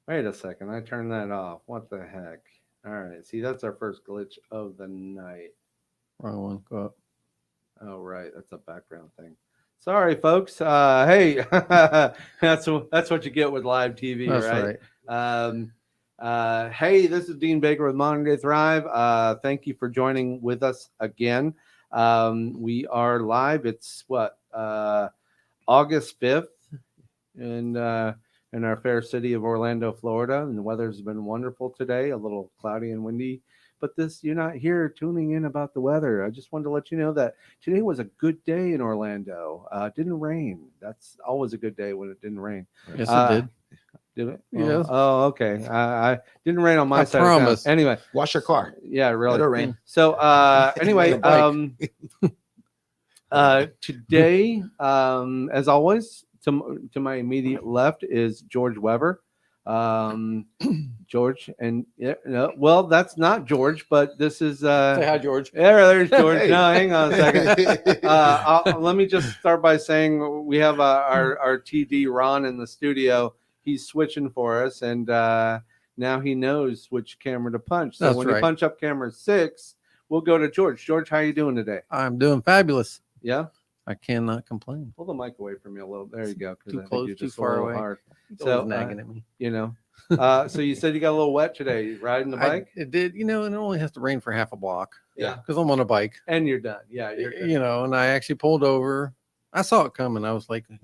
Wait a second. I turned that off. What the heck? All right. See, that's our first glitch of the night. Wrong one. Go up. Oh, right. That's a background thing. Sorry, folks. Hey, that's what you get with live TV, That's right? right. Um, hey, this is Dean Baker with Modern Day Thrive. Thank you for joining with us again. We are live. It's what August 5th, in our fair city of Orlando, Florida, and the weather's been wonderful today. A little cloudy and windy, but this you're not here tuning in about the weather. I just wanted to let you know that today was a good day in Orlando. Didn't rain. That's always a good day when it didn't rain. Yes, it Uh, did. did it? Well, Yes. oh, okay. I didn't rain on my I side of town. promise. Anyway, Wash your car. yeah, really. It'll rain. So anyway, On a bike. today, as always, to my immediate left is George Weber. Um, George, and yeah, no, well, that's not George, but this is Say hi, George. there's George. Hey. No, hang on a second. Let me just start by saying we have our TD Ron in the studio. He's switching for us, and now he knows which camera to punch. So That's when you right. punch up camera 6, we'll go to George. George, how you doing today? I'm doing fabulous. Yeah. I cannot complain. Pull the mic away from me a little. There you go. 'Cause Too I think close, you're too just a far little away. hard. He's So, always nagging at me. You know. So you said you got a little wet today riding the bike. It did, and it only has to rain for half a block. Yeah. Because I'm on a bike. And you're done. Yeah, you're good. And I actually pulled over. I saw it coming. I was like, it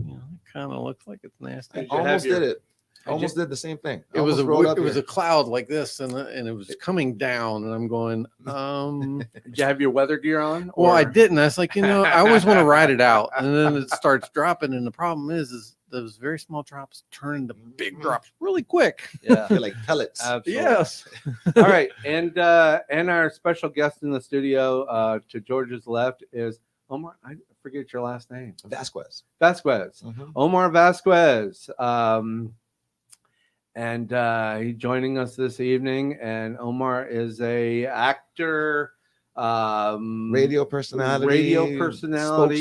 kind of looks like it's nasty. Did you have Almost your- did it. Did Almost you- did the same thing. It was Almost rolled up it was a here. cloud like this, and it was coming down, and I'm going, Did you have your weather gear on? Well, I or- didn't. I was like, I always want to ride it out, and then it starts dropping, and the problem is those very small drops turn into big drops really quick. Yeah. They're like pellets. Absolutely. Yes. All right, and our special guest in the studio to George's left is Omar. I forget your last name. Vasquez. Vasquez. Mhm. Omar Vasquez. And he's joining us this evening. And Omar is a actor, Radio personality.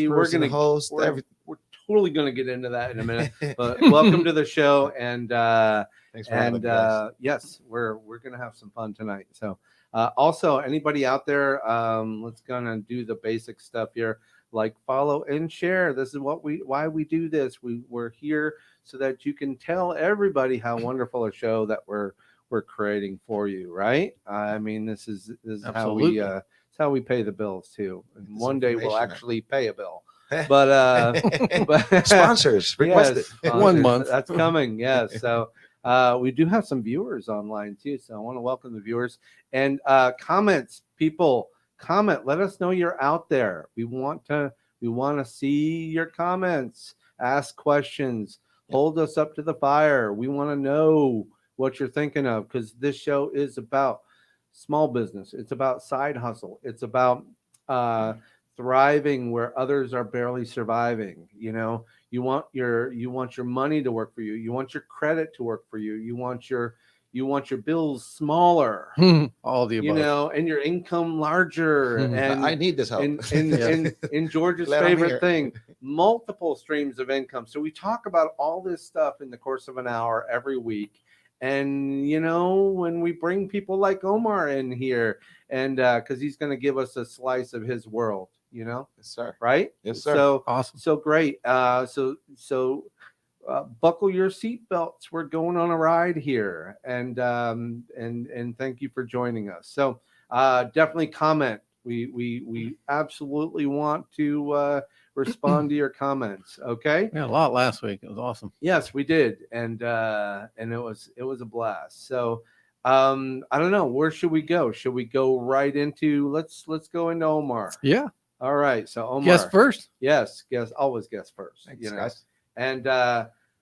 We're spokesperson, gonna host. we're totally gonna get into that in a minute. But welcome to the show, and Thanks for having and me, guys. yes, we're gonna have some fun tonight. So also, anybody out there, let's gonna do the basic stuff here, like follow and share. This is why we do this. We're here so that you can tell everybody how wonderful a show that we're creating for you, right? I mean, this is Absolutely. it's how we pay the bills too. And This one day we'll information, actually pay a bill. But but Sponsors requested. Yes, One sponsors, month. that's coming. Yes. So we do have some viewers online too. So I want to welcome the viewers and comments. People comment. Let us know you're out there. We want to see your comments. Ask questions. Hold us up to the fire. We want to know what you're thinking of, because this show is about small business. It's about side hustle. It's about thriving where others are barely surviving. You want your money to work for you. You want your credit to work for you. You want your bills smaller. All the above. And your income larger. And I need this help. in George's Glad I'm favorite here. thing, multiple streams of income. So we talk about all this stuff in the course of an hour every week. And when we bring people like Omar in here, and because he's going to give us a slice of his world, Yes, sir. right? Yes, sir. So Awesome. so great. So buckle your seatbelts. We're going on a ride here, and thank you for joining us. So definitely comment. We absolutely want to respond to your comments. Okay. We had a lot last week. It was awesome. Yes, we did, and it was a blast. So I don't know, where should we go? Should we go right into let's go into Omar? Yeah. All right. So Omar, Guess first. Yes, always guess first. Thanks, guys. And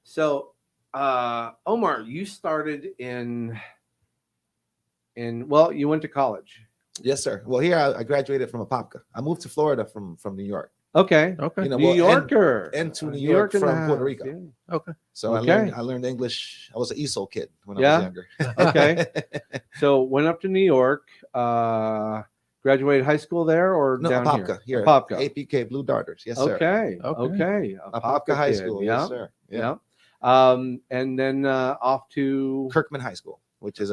so Omar, you started in well, you went to college. Yes, sir. Well, here I graduated from Apopka. I moved to Florida from New York. Okay. Okay. You know, New well, Yorker. and to New York in the from Puerto house, Rico. yeah. Okay. So Okay. I learned English. I was an ESOL kid when I Yeah? was younger. Okay. So went up to New York, graduated high school there or No, down Apopka here? here. Apopka. APK Blue Darters. Yes, sir. Okay. Okay. Okay. Apopka High kid. School. Yeah. Yes, sir. Yeah. And then off to Kirkman High School, which is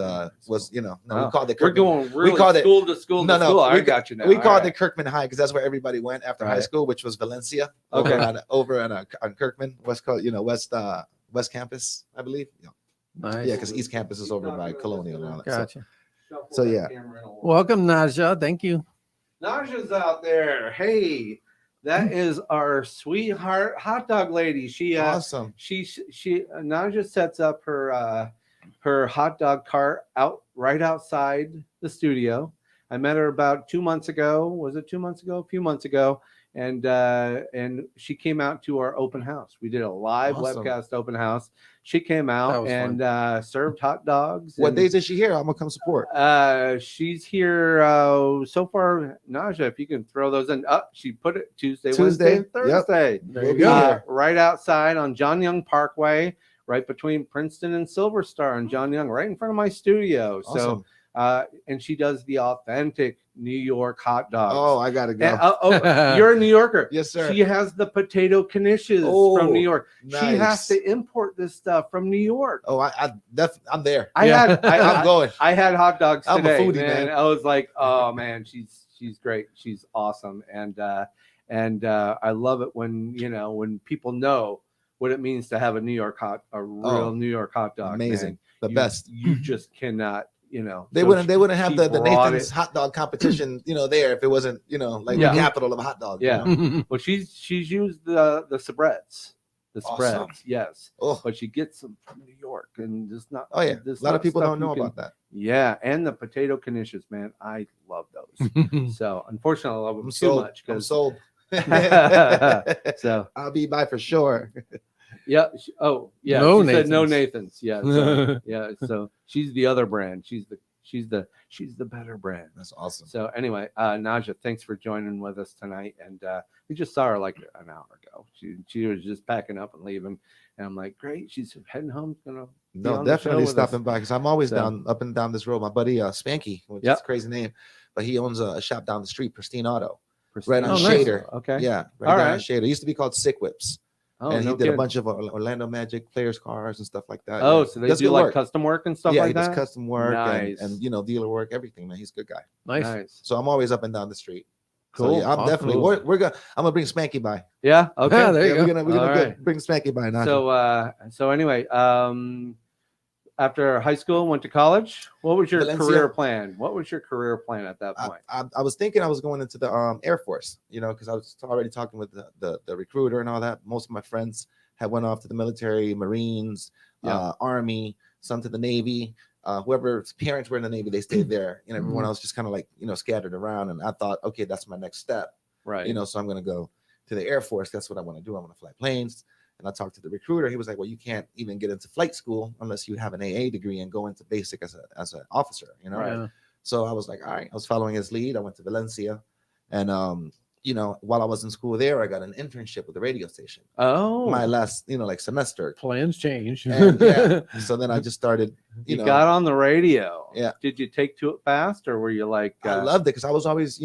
was we Wow. called it We're Kirkman. going really called it- school to school No, to no, school. I we got you now. We All called right. it Kirkman High because that's where everybody went after high Right. school, which was Valencia. Okay. over on Kirkman, West Coast, West Campus, I believe. Nice. Yeah, because East Campus is over by Colonial and all that. Gotcha. So, yeah. Welcome, Naja. Thank you. Naja's out there. Hey, that is our sweetheart hot dog lady. She Awesome. Naja sets up her hot dog cart right outside the studio. I met her about 2 months ago. Was it 2 months ago? A few months ago. And she came out to our open house. We did a live Awesome. webcast open house. She came That out was and served hot dogs. What and, days is she here? I'm gonna come support. she's here so far. Naja, if you can throw those in. She put it Tuesday, Wednesday, Tuesday. and Thursday. There We'll you be go. here. Right outside on John Young Parkway, right between Princeton and Silver Star and John Young, right in front of my studio. Awesome. So, and she does the authentic New York hot dogs. Oh, I gotta go. And, you're a New Yorker. Yes, sir. She has the potato knishes Oh, from New York. nice. She has to import this stuff from New York. Oh, I'm there. Yeah. I'm going. I had hot dogs I'm a today, foodie, man. man. I was like, oh man, she's great. She's awesome. And I love it when people know what it means to have a real New York hot dog. Amazing. Man. The You- best. You just cannot, They so wouldn't have she the brought Nathan's it. hot dog competition, there if it wasn't, like Yeah. the capital of hot dogs. Yeah. You know? Well, she's used the spreads. The spreads, Awesome. yes. Oh, But she gets them from New York and just not. oh yeah. A there's lot not of people stuff don't know you can- about that. Yeah, and the potato knishes, man. I love those. So unfortunately, I love them I'm too sold. much I'm because sold. so I'll be by for sure. yeah. Yeah. No she said no Nathans. Nathans. Yeah. So, yeah. So she's the other brand. She's the better brand. That's awesome. So anyway, Naja, thanks for joining with us tonight. And we just saw her like an hour ago. She was just packing up and leaving, and I'm like, great, she's heading home. Gonna be No, on the show definitely with stopping us. by because I'm always So- down up and down this road. My buddy Spanky, which Yep. is a crazy name, but he owns a shop down the street, Pristine Auto. Pristine. Right on Oh, nice. Shader. Okay. Yeah, right All down on right. Shader. It used to be called Sick Whips. Oh, and he no did kidding. a bunch of Orlando Magic players cars and stuff like that. Oh, yeah. so they Does do good like work. custom work and stuff Yeah, like he does that. custom work Nice. and dealer work, everything, man. He's a good guy. Nice. Nice. So I'm always up and down the street. Cool. So yeah, I'm Awesome. definitely Cool. we're gonna I'm gonna bring Spanky by. Yeah. Okay. Yeah, there you Yeah, go. we're gonna All right. bring Spanky by now. So anyway, after high school, went to college. What was your Valencia. career plan? What was your career plan at that point? I was thinking I was going into the Air Force, because I was already talking with the recruiter and all that. Most of my friends had went off to the military, Marines, Yeah. Army, some to the Navy. Whoever's parents were in the Navy, they stayed there, and everyone Mm-hmm. else just kind of like scattered around. And I thought, okay, that's my next step, Right. so I'm gonna go to the Air Force. That's what I want to do. I want to fly planes. And I talked to the recruiter. He was like, well, you can't even get into flight school unless you have an AA degree and go into basic as an officer, Yeah. So I was like, all right, I was following his lead. I went to Valencia. And, while I was in school there, I got an internship with the radio station. Oh, My last, semester. Plans change. And yeah, so then I just started, you got on the radio. Yeah. Did you take to it fast, or were you like? I loved it because I was always,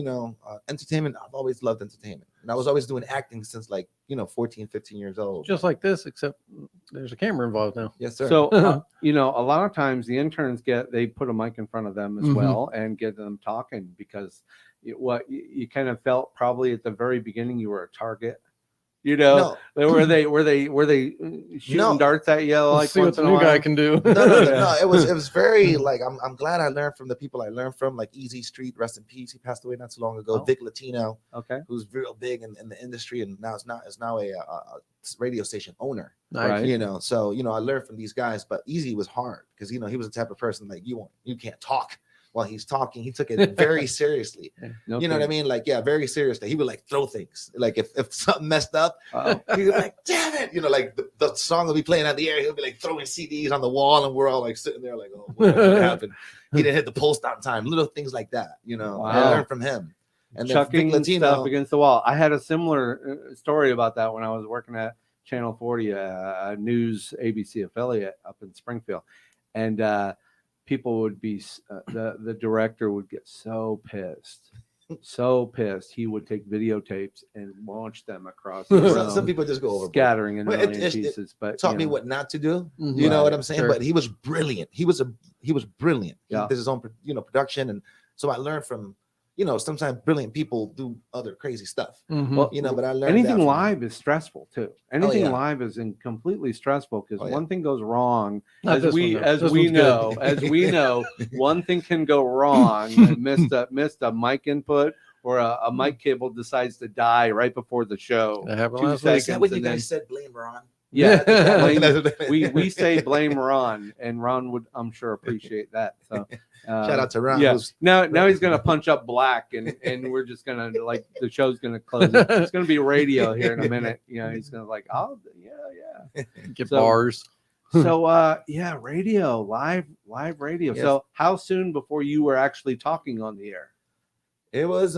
entertainment. I've always loved entertainment. And I was always doing acting since 14, 15 years old. Just like this, except there's a camera involved now. Yes, sir. So a lot of times the interns they put a mic in front of them as Mhm. well and get them talking because you kind of felt probably at the very beginning you were a target. no, Were they shooting No. darts at you like Let's see what once the in a new guy while? can do. no. It was very I'm glad I learned from the people I learned from, like Easy Street, rest in peace. He passed away not too long ago. Oh. Vic Latino, Okay. who's real big in the industry, and now is now a radio station owner. Nice. Right. So I learned from these guys, but Easy was hard because he was the type of person like you can't talk while he's talking. He took it very seriously. No You know what I kidding. mean? Like, yeah, very seriously. He would like throw things. Like if something messed up, Uh-oh. he would be like, damn it. Like the song will be playing out the air. He'll be like throwing CDs on the wall, and we're all like sitting there like, oh, what happened? He didn't hit the post on time. Little things like that, I Wow. learned from him. And then Chucking Vic Latino, stuff against the wall. I had a similar story about that when I was working at Channel 40, a news ABC affiliate up in Springfield, and people would be the director would get so pissed so pissed. He would take videotapes and launch them across the room, Some people just go overboard. scattering in a But million pieces. But Taught you me know, what not to do. Mhm. You know what Right, I'm saying? sure. But he was brilliant. He was brilliant. Yeah. He did his own, production, and so I learned from, sometimes brilliant people do other crazy stuff. Mhm. Well, But I learned anything that from- live is stressful too. Anything yeah. live is completely stressful because Oh, yeah. one thing goes wrong. Not As this we one, though. as This we one's know, good. as we know, one thing can go wrong. Missed a mic input, or a mic cable decides to die right before the show. That happened 2 last week. Is that what seconds, you and then guys said? Blame Ron. yeah, Yeah. we say blame Ron, and Ron would, I'm sure, appreciate that. So Shout out to Ron. Yeah. who's- Now he's gonna punch up black, and we're just gonna, like, the show's gonna close. It's gonna be radio here in a minute. He's gonna, like, oh yeah. Get So- bars. So yeah, radio, live radio. Yes. So how soon before you were actually talking on the air? It was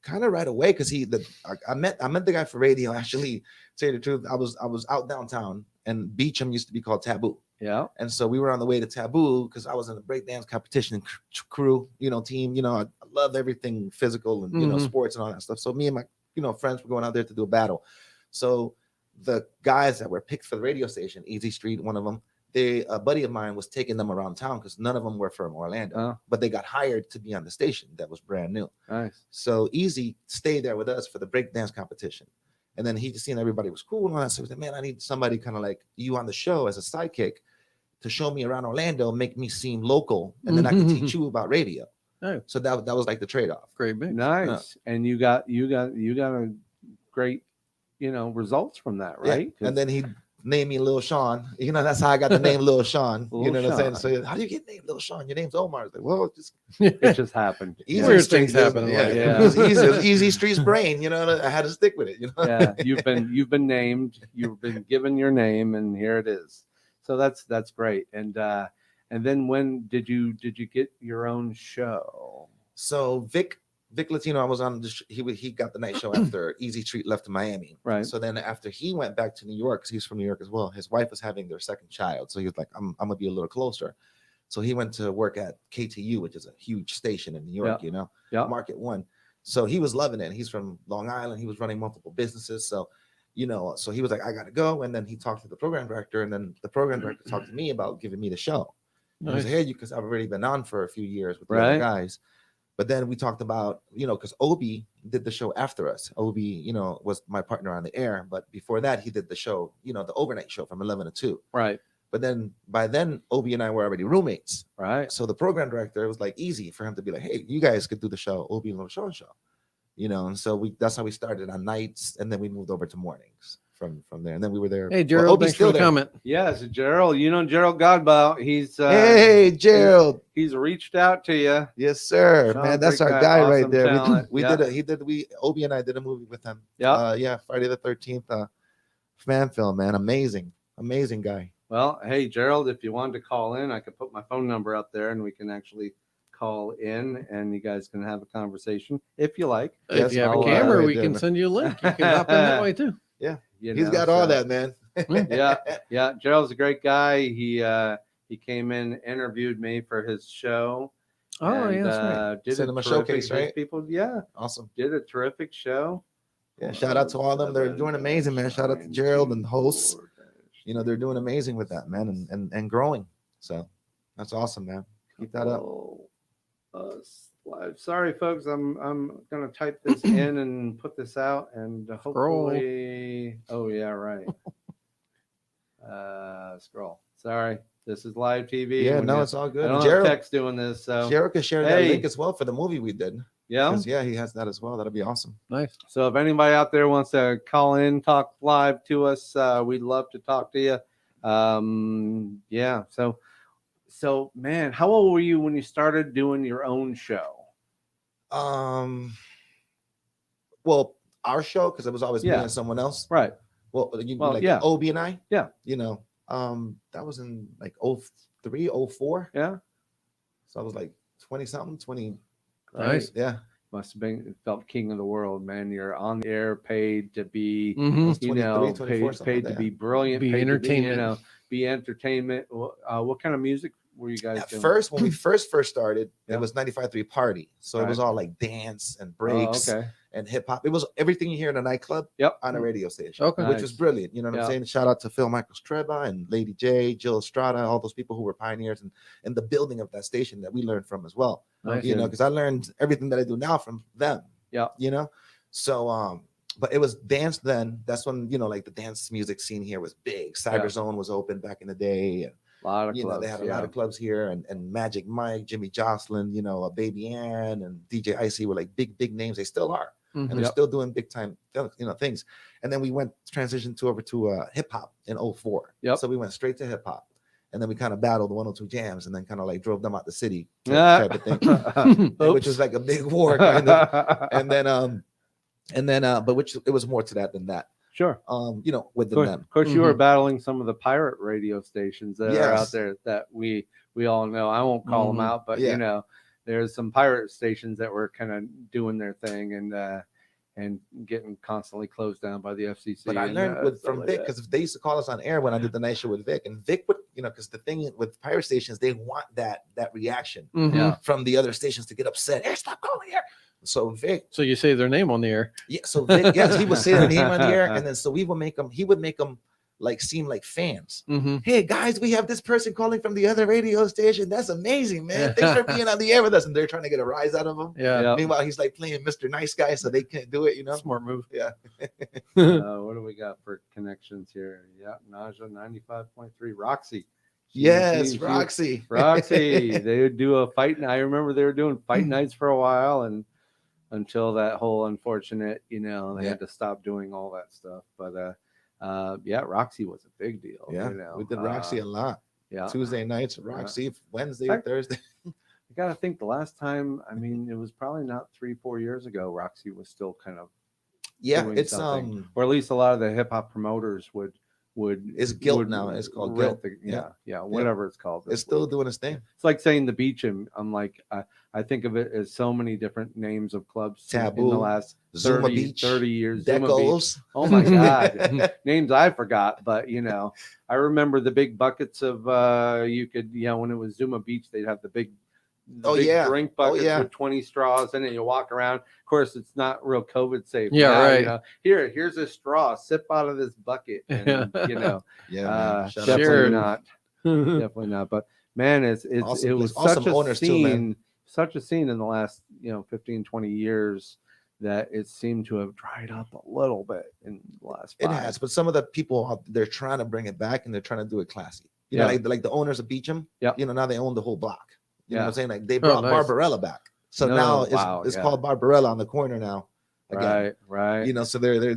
kind of right away because I met the guy for radio. Actually, to tell you the truth, I was out downtown, and Beecham used to be called Taboo. Yeah. And so we were on the way to Taboo because I was in a breakdance competition crew, team. I love everything physical and Mhm. sports and all that stuff. So me and my friends were going out there to do a battle. So the guys that were picked for the radio station, Easy Street, one of them, a buddy of mine was taking them around town because none of them were from Orlando, Oh, but they got hired to be on the station that was brand new. nice. So Easy stayed there with us for the breakdance competition. And then he just seen everybody was cool and all that. So he said, man, I need somebody kind of like you on the show as a sidekick to show me around Orlando, make me seem local, and then I can teach you about radio. Oh. So that was like the trade-off. Great mix. Nice. And you got a great, results from that, Yeah. right? 'Cause And then he named me Lil Sean. That's how I got the name Lil Sean. Lil You know what I'm saying? Sean. So how do you get named Lil Sean? Your name's Omar. I was like, well, it's just it just happened. easy Weird streets, things happen in Yeah, life. Yeah. It was easy. It was easy streets brain. I had to stick with it. Yeah, you've been named, you've been given your name, and here it is. So that's great. And then when did you get your own show? So Vic Latino, I was on he got the night show after Easy Street left to Miami. Right. So then after he went back to New York, because he's from New York as well, his wife was having their second child. So he was like, I'm gonna be a little closer. So he went to work at KTU, which is a huge station in New York, Yeah. Market One. So he was loving it. He's from Long Island. He was running multiple businesses. So, so he was like, I gotta go. And then he talked to the program director, and then the program director talked to me about giving me the show. And I was Nice. like, hey, because I've already been on for a few years with the Right. other guys. But then we talked about, because Obi did the show after us. Obi, was my partner on the air. But before that, he did the show, the overnight show from 11 to 2. Right. But then by then, Obi and I were already roommates. Right. So the program director, it was like easy for him to be like, hey, you guys could do the show, Obi and Little Show show. And so that's how we started on nights. And then we moved over to mornings from there. And then we were there. Hey, Well, Gerald, Obi's thanks for the there. comment. Yeah, so Gerald, Gerald Godbout. He's Hey, Gerald. he's reached out to you. Yes, sir. Sean, Man, that's great our guy, guy right awesome there. talent. We Yeah. did Obi and I did a movie with him. Yeah. Friday the 13th fan film, man. Amazing guy. Well, hey, Gerald, if you wanted to call in, I could put my phone number up there, and we can actually call in, and you guys can have a conversation if you like. If Yes, you have I'll, a camera, right we there, can man. send you a link. You can hop in that way too. He's got all that, man. Yeah. Gerald's a great guy. He came in, interviewed me for his show. Oh, and, yeah, that's right. did Sent a him a terrific- showcase, his right? People, yeah, Awesome. did a terrific show. Yeah, shout out to all of them. They're doing amazing, man. Shout out to Gerald and the hosts. They're doing amazing with that, man, and growing. So that's awesome, man. Keep that up. Live. Sorry, folks. I'm gonna type this in and put this out, and hopefully. Oh yeah, right. Scroll. Sorry, this is live TV. Yeah, When no, you- it's all I good. don't have Gerald, text doing this, so Gerald can share that Hey. link as well for the movie we did. yeah. 'Cause, yeah, he has that as well. That'll be awesome. Nice. So if anybody out there wants to call in, talk live to us, we'd love to talk to you. Yeah. So man, how old were you when you started doing your own show? Well, our show, because it was always me Yeah. and someone else. Right. Well, like yeah. Obi and I. Yeah. That was in like 03, 04. Yeah. So I was like 20 something, 20. Nice. Yeah. Must have been felt king of the world, man. You're on the air, paid to be, Mm-hmm. was 23, 24, paid something to like be that. brilliant, Be paid to entertainment. be entertainment. What kind of music were you guys At doing? first, when we first started, Yeah. it was 95.3 party. So it was Right. all like dance and Oh, breaks okay. and hip hop. It was everything you hear in a nightclub Yep. on a radio station, Okay. which was Nice. brilliant. You know what Yeah. I'm saying? Shout out to Phil Michaels Treba and Lady J, Jill Estrada, all those people who were pioneers in the building of that station that we learned from as well. Nice. You know, because I learned everything that I do now from them. Yeah. You know, so but it was dance then. That's when, you know, like the dance music scene here was big. Cyber Zone was open back in the day. And, A lot of you clubs. know, they had a lot of clubs here, and Magic Mike, Jimmy Jocelyn, you know, Baby Ann and DJ Icy were like big names. They still are, and they're Yep. still doing big time, you know, things. And then we transitioned over to hip hop in 04. Yep. So we went straight to hip hop, and then we kind of battled 102 Jams, and then kind of like drove them out the city type of thing, which was like a big war kind of. And then but which it was more to that than that. Sure. You know, with Of them. course, you were battling some of the pirate radio stations that are out Yes. there that we all know. I won't call them out, but Yeah. you know, there's some pirate stations that were kind of doing their thing and getting constantly closed down by the FCC. But I learned from Vic, because they used to call us on air when I did the night show with Vic, and Vic would, you know, because the thing with pirate stations, they want that reaction Yeah. from the other stations to get upset. Hey, stop calling here. So Vic, So you say their name on the air. yeah. So Vic, yes, he would say their name on the air, and then so we would make them. He would make them like seem like fans. Hey guys, we have this person calling from the other radio station. That's amazing, man. Thanks for being on the air with us. And they're trying to get a rise out of him. Yeah. Yeah. Meanwhile, he's like playing Mr. Nice Guy, so they can't do it, you know. Smart move. Yeah. What do we got for connections here? Yeah, Naja 95.3, Roxy. Yes, She- Roxy. Roxy. They would do a fight. I remember they were doing fight nights for a while, and until that whole unfortunate, you know, they had to stop doing all that stuff. But yeah, Roxy was a big deal. Yeah, you know? we did Roxy a lot. Yeah, Tuesday nights, Roxy, Wednesday, I- Thursday. I gotta think the last time. I mean, it was probably not 3-4 years ago. Roxy was still kind of Yeah, doing it's something. Or at least a lot of the hip hop promoters would. It's Guilt would now. It's called rent Guilt. the- yeah, whatever it's called. It's still doing its thing. It's like saying the beach, and I'm like, I think of it as so many different names of clubs in the Taboo, last Zuma 30, Beach, 30 years. Zuma Beach. Decos. Oh my God, names I forgot, but you know, I remember the big buckets of you could, you know, when it was Zuma Beach, they'd have the big drink buckets with 20 straws in it. You walk around. Of course, it's not real COVID safe. Yeah, now, right. You know, here's a straw. Sip out of this bucket, and you know, Yeah, man. Shout out definitely to Sure. not, definitely not. But man, Awesome it was place. Awesome such a owners too, scene, man. such a scene in the last 15, 20 years that it seemed to have dried up a little bit in the last 5. It has, but some of the people they're trying to bring it back, and they're trying to do it classy. You know, like the owners of Beecham. Yeah. You know, now they own the whole block. You know what I'm saying? Like they Oh, brought nice. Barbarella back, so No, now wow, it's yeah. called Barbarella on the corner now. Again. Right. You know, so they're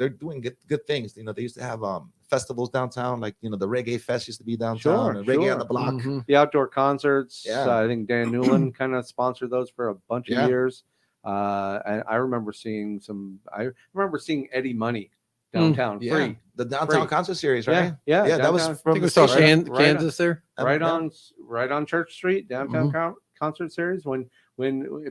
doing good things. You know, they used to have festivals downtown, like, you know, the Reggae Fest used to be downtown, Sure, and Reggae sure. on the Block. The outdoor concerts. Yeah. I think Dan Newland kind of sponsored those for a bunch of Yeah. years. And I remember seeing Eddie Money downtown Yeah, free. the downtown Free. concert series, right? Yeah, yeah, that was downtown. I from think the we saw station. Kansas there. right on Church Street, downtown concert series. When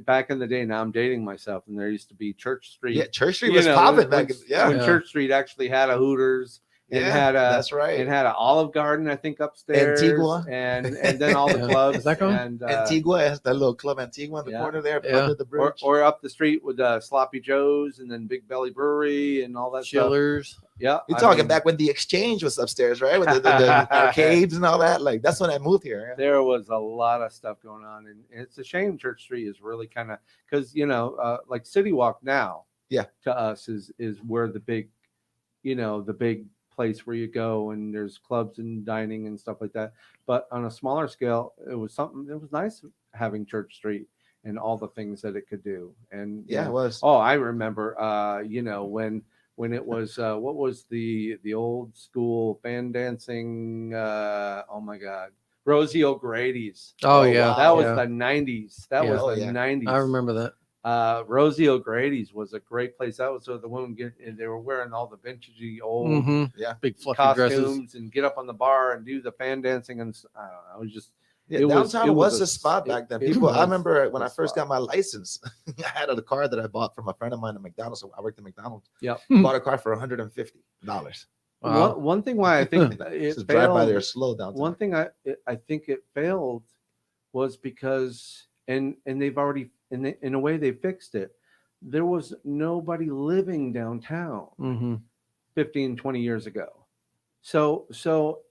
back in the day, now I'm dating myself, and there used to be Church Street. Yeah, Church Street You was know, popping when- back. Yeah, when Church Street actually had a Hooters and had a that's right. it had an Olive Garden, I think, upstairs, Antigua. and then all the Yeah. clubs. Is that gone? And, Antigua has that little club Antigua in the yeah. corner there Yeah. under the bridge. or up the street with Sloppy Joe's, and then Big Belly Brewery and all that stuff. Chillers. Yeah, You're I talking mean, back when the Exchange was upstairs, right? With the arcades and all that. Like that's when I moved here. There was a lot of stuff going on, and it's a shame Church Street is really kind of because like City Walk now. Yeah. To us is where the big place where you go and there's clubs and dining and stuff like that. But on a smaller scale, it was nice having Church Street and all the things that it could do. And Yeah, it was. Oh, I remember, when it was, what was the old school fan dancing? Oh my God, Rosie O'Grady's. Oh, Oh, yeah. wow. That was yeah. the 90s. That Yeah. was Oh, the yeah. 90s. I remember that. Rosie O'Grady's was a great place. That was where the women they were wearing all the vintagey old Yeah. Big fluffy costumes dresses. and get up on the bar and do the fan dancing. And I don't know, it was just, Yeah, it was- downtown it was, was a a- spot back then. it People, I was remember when a I first spot. got my license, I had a car that I bought from a friend of mine at McDonald's. So I worked at McDonald's. Yep. Bought a car for $150. Wow. one thing why I think it Just drive by failed. there slow downtown. One thing I think it failed was because and they've already in a way they fixed it. There was nobody living downtown Mm-hmm. 15, 20 years ago. So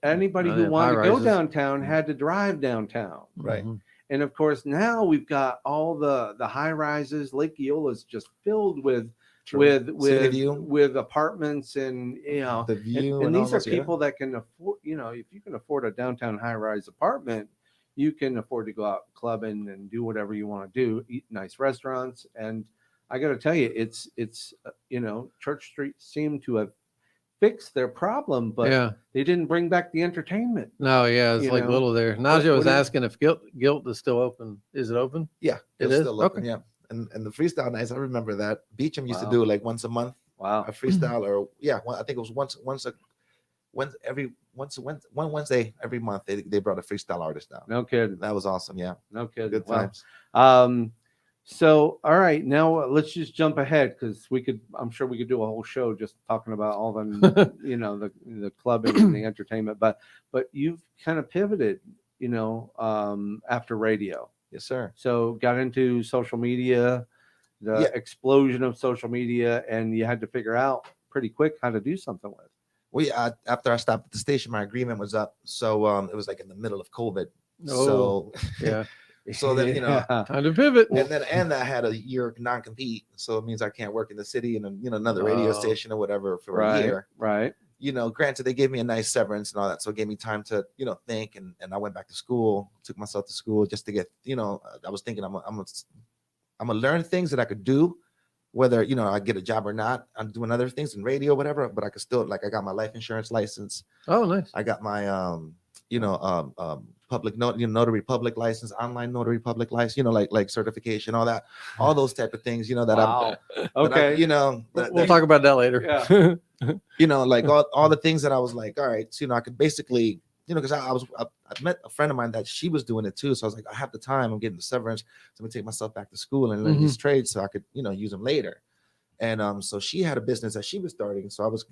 anybody Now who they have wanted to go high-rises. downtown had to drive downtown. Right. Mhm. And of course now we've got all the high rises. Lake Eola is just filled with True. City View. with apartments and The view and and these all are those, yeah. people that can afford, if you can afford a downtown high rise apartment, you can afford to go out clubbing and do whatever you want to do, eat nice restaurants. And I got to tell you, it's Church Street seemed to have fixed their problem, but Yeah. they didn't bring back the entertainment. No, yeah, it's You like know, little there. Naja was what is- asking if Guilt is still open. Is it open? Yeah, It it's is? still open. Okay. Yeah, and the freestyle nights, I remember that Beecham used Wow. to do like once a month Wow. a freestyle, or I think it was once one Wednesday every month they brought a freestyle artist down. No kidding. That was awesome. Yeah, No kidding. good Well, times. So, all right, now let's just jump ahead because I'm sure we could do a whole show just talking about all the, the clubbing and the entertainment. But you've kind of pivoted, after radio. Yes, sir. So got into social media, the Yeah. explosion of social media, and you had to figure out pretty quick how to do something with. After I stopped at the station, my agreement was up, so it was like in the middle of COVID. Oh. So Yeah. So then, Yeah. Time to pivot. and I had a year non-compete, so it means I can't work in the city and another radio Oh. station or whatever for right, a year. right. Granted, they gave me a nice severance and all that, so it gave me time to think, and I went back to school, took myself to school just to get I was thinking I'm gonna learn things that I could do, whether I get a job or not. I'm doing other things in radio, whatever, but I could still, like, I got my life insurance license, Oh, nice. I got my public notary public license, online notary public license, like certification, all those type of things, that Wow. that Okay. We'll talk about that later. Yeah. like all the things that I was like, all right, so I could basically, because I met a friend of mine that she was doing it too, so I was like, I have the time, I'm getting the severance, so I'm gonna take myself back to school and learn these trades so I could use them later. And so she had a business that she was starting,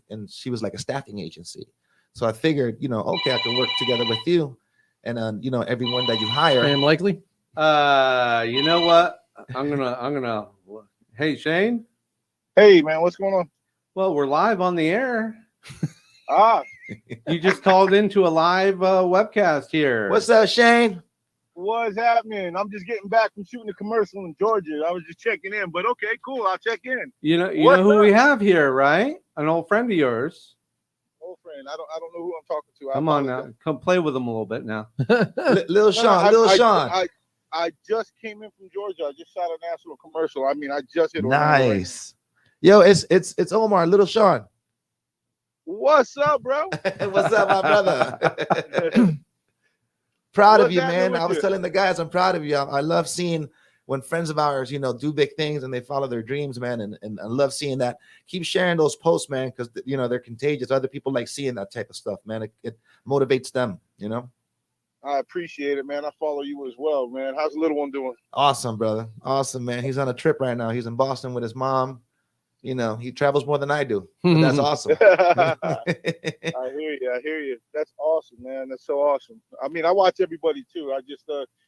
and she was like a staffing agency, so I figured, okay, I can work together with you, and everyone that you hire. Sam Likely. You know what? I'm gonna. Hey, Shane. Hey, man, what's going on? Well, we're live on the air. Ah, You just called into a live webcast here. What's up, Shane? what's happening? I'm just getting back from shooting a commercial in Georgia. I was just checking in, but okay, cool. I'll check in. You know What's who up? we have here, right? An old friend of yours. Old friend, I don't know who I'm talking to. I Come on apologize. now, come play with him a little bit now. Little Sean, little Sean. I just came in from Georgia. I just shot a national commercial. I mean, I just hit Orlando right now. Nice. Yo, it's Omar, little Sean. What's up, bro? What's up, my brother? Proud of What's you, happening man. with I was you? telling the guys, I'm proud of you. I love seeing when friends of ours, do big things and they follow their dreams, man. And I love seeing that. Keep sharing those posts, man, because they're contagious. Other people like seeing that type of stuff, man. It motivates them, I appreciate it, man. I follow you as well, man. How's the little one doing? Awesome, brother. Awesome, man. He's on a trip right now. He's in Boston with his mom. He travels more than I do. But that's awesome. I hear you. That's awesome, man. That's so awesome. I mean, I watch everybody too. I just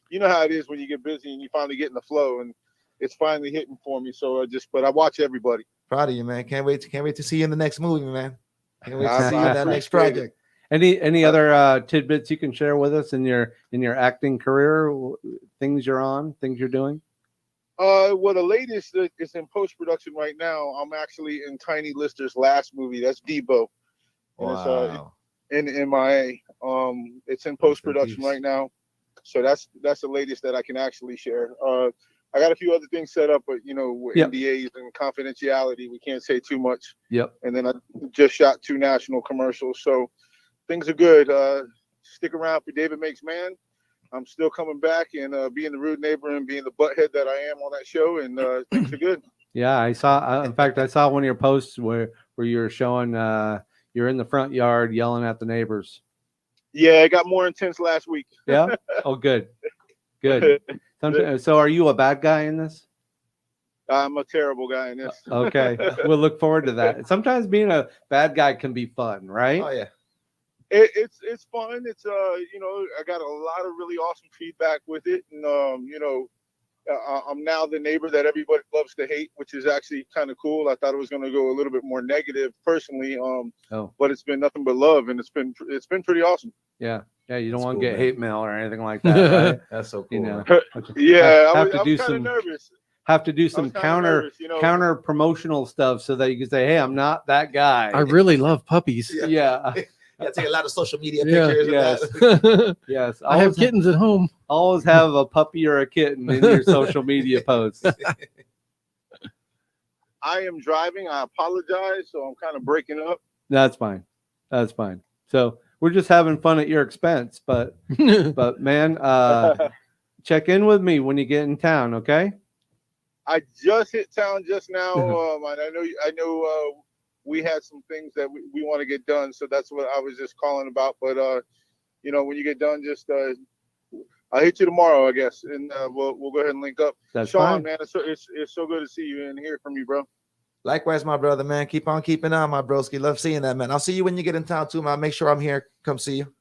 you know how it is when you get busy and you finally get in the flow, and it's finally hitting for me. So but I watch everybody. Proud of you, man. Can't wait to see you in the next movie, man. Can't wait to I see you in that next appreciate it. project. Any other tidbits you can share with us in your acting career? Things you're on, things you're doing. Well, the latest is in post production right now. I'm actually in Tiny Lister's last movie. That's Debo. And Wow. it's in MIA. It's in post production peace. right now. So that's the latest that I can actually share. I got a few other things set up, but with Yep. NDAs and confidentiality, we can't say too much. Yep. And then I just shot 2 national commercials, so things are good. Stick around for David Makes Man. I'm still coming back and being the rude neighbor and being the butthead that I am on that show, and things are good. Yeah, I saw. In fact, I saw one of your posts where you're showing you're in the front yard yelling at the neighbors. Yeah, it got more intense last week. Yeah. Oh, good. So are you a bad guy in this? I'm a terrible guy in this. Okay, we'll look forward to that. Sometimes being a bad guy can be fun, right? Oh yeah. It's fun. It's you know, I got a lot of really awesome feedback with it, and you know, I'm now the neighbor that everybody loves to hate, which is actually kind of cool. I thought it was going to go a little bit more negative personally, but it's been nothing but love, and it's been pretty awesome. Yeah, yeah. You don't That's want to cool, get man. hate mail or anything like that, right? That's so cool. You know, man. Yeah, I have was to do kind of some nervous. have to do I some was kind of nervous, you know. counter promotional stuff so that you can say, "Hey, I'm not that guy." I really love puppies. Yeah. Yeah. Yeah, take a lot of social media Yeah. pictures. Of Yes. that. Yes. I have kittens at home. Always have a puppy or a kitten in your social media posts. I am driving. I apologize, so I'm kind of breaking up. That's fine. That's fine. So we're just having fun at your expense, but man, check in with me when you get in town, okay? I just hit town just now, and I know we had some things that we want to get done, so that's what I was just calling about. But you know, when you get done, just I'll hit you tomorrow, I guess, and we'll go ahead and link up. That's Sean, fine. man, it's so good to see you and hear from you, bro. Likewise, my brother, man. Keep on keeping on, my broski. Love seeing that, man. I'll see you when you get in town too, man. Make sure I'm here. Come see you.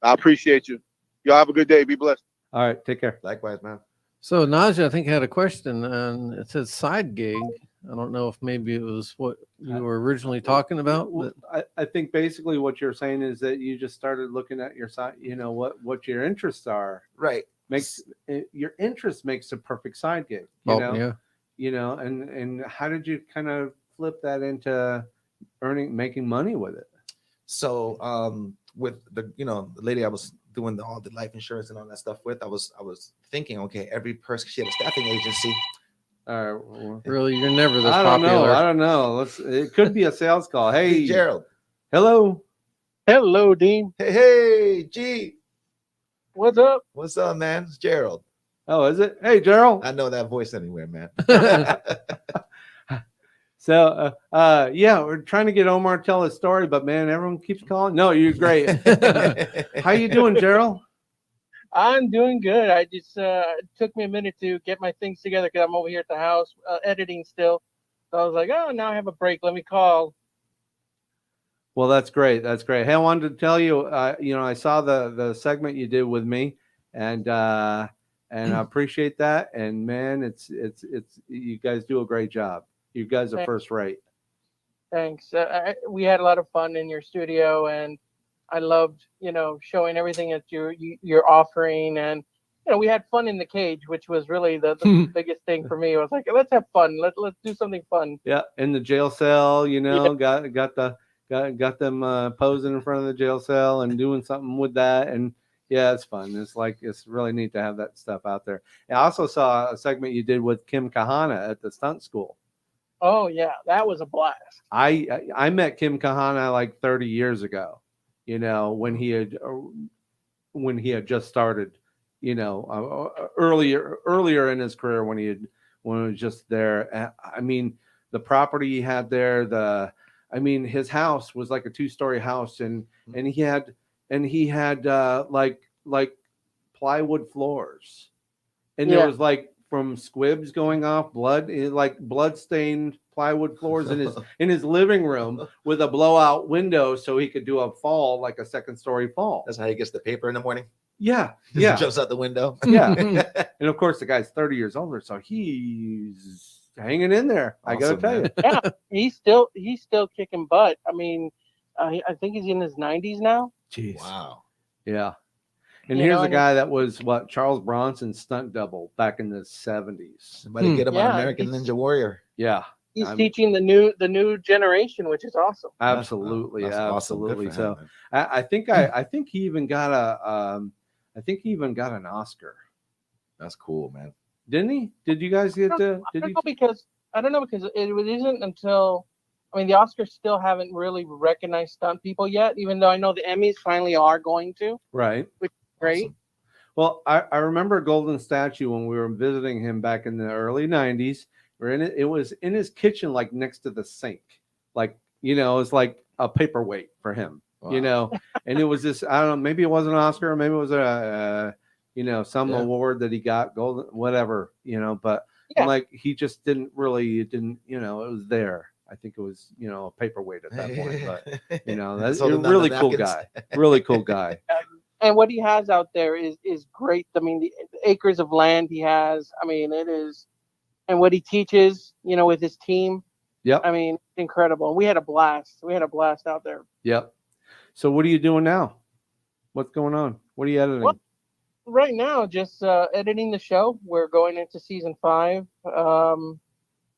I appreciate you. Y'all have a good day. Be blessed. All right, take care. Likewise, man. So Naja, I think had a question, and it says side gig. I don't know if maybe it was what you were originally talking about. Well, But I think basically what you're saying is that you just started looking at your side, you know, what your interests are. Right. Your interest makes a perfect side gig. You know, and how did you kind of flip that into making money with it? So with the the lady I was doing all the life insurance and all that stuff with, I was thinking, okay, every person, she had a staffing agency. really, you're never this I don't popular. know. I don't know. It could be a sales call. Hey, Gerald. hello. Hello, Dean. Hey, G. What's up? What's up, man? It's Gerald. Oh, is it? Hey, Gerald. I know that voice anywhere, man. So, yeah, we're trying to get Omar to tell his story, but man, everyone keeps calling. No, you're great. How you doing, Gerald? I'm doing good. I just it took me a minute to get my things together because I'm over here at the house editing still. So I was like, oh, now I have a break. Let me call. Well, that's great. That's great. Hey, I wanted to tell you, you know, I saw the segment you did with me, and I appreciate that. And man, it's you guys do a great job. You guys are Thanks. first rate. Thanks. We had a lot of fun in your studio, and I loved, showing everything that you're offering, and we had fun in the cage, which was really the biggest thing for me. I was like, let's have fun. Let's do something fun. Yeah, in the jail cell, got them posing in front of the jail cell and doing something with that, and yeah, it's fun. It's really neat to have that stuff out there. I also saw a segment you did with Kim Kahana at the stunt school. Oh yeah, that was a blast. I met Kim Kahana like 30 years ago, when he had just started, earlier in his career when he was just there. I mean, the property he had there, his house was like a 2-story house, and he had like plywood floors, and there was like from squibs going off, blood stained plywood floors in his living room with a blowout window so he could do a fall, like a 2nd-story fall. That's how he gets the paper in the morning. Yeah. He jumps out the window. Yeah. And of course the guy's 30 years older, so he's hanging in there. Awesome, I gotta tell you. Yeah, he's still kicking butt. I mean, I think he's in his 90s now. Jeez. Wow. Yeah. And here's a guy that was Charles Bronson's stunt double back in the 70s. Somebody get him on American Ninja Warrior. Yeah. He's teaching the new generation, which is awesome. Absolutely. That's Absolutely. awesome. So Him, I think he even got an Oscar. that's cool, man. Didn't he? Did you guys get to? I don't know because it isn't until the Oscars still haven't really recognized stunt people yet, even though I know the Emmys finally are going to. Right. Which is great. Awesome. Well, I remember Golden Statue when we were visiting him back in the early 90s. We're in it. It was in his kitchen, like next to the sink. Like, it was like a paperweight for him, Wow. and it was this, I don't know, maybe it was an Oscar, maybe it was some award that he got, golden, whatever, but Yeah. I'm like, he just didn't really, it didn't, it was there. I think it was, a paperweight at that point, but that's So a the really cool napkins. guy. Really cool guy. And what he has out there is great. I mean, the acres of land he has. I mean, it is, and what he teaches, with his team. Yep. I mean, incredible. We had a blast. We had a blast out there. Yep. So what are you doing now? What's going on? What are you editing? Well, right now, just editing the show. We're going into season 5. And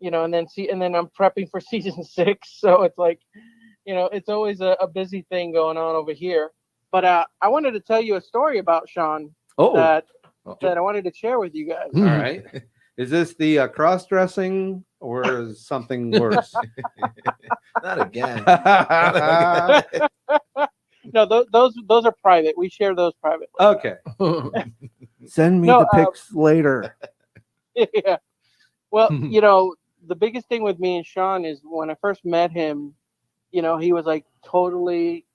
then I'm prepping for season 6. So it's like, it's always a busy thing going on over here. But I wanted to tell you a story about Sean that I wanted to share with you guys. All right. Is this the cross-dressing or is something worse? Not again. No, those are private. We share those privately. Okay. Send me the pics later. Yeah. Well, the biggest thing with me and Sean is when I first met him, he was like totally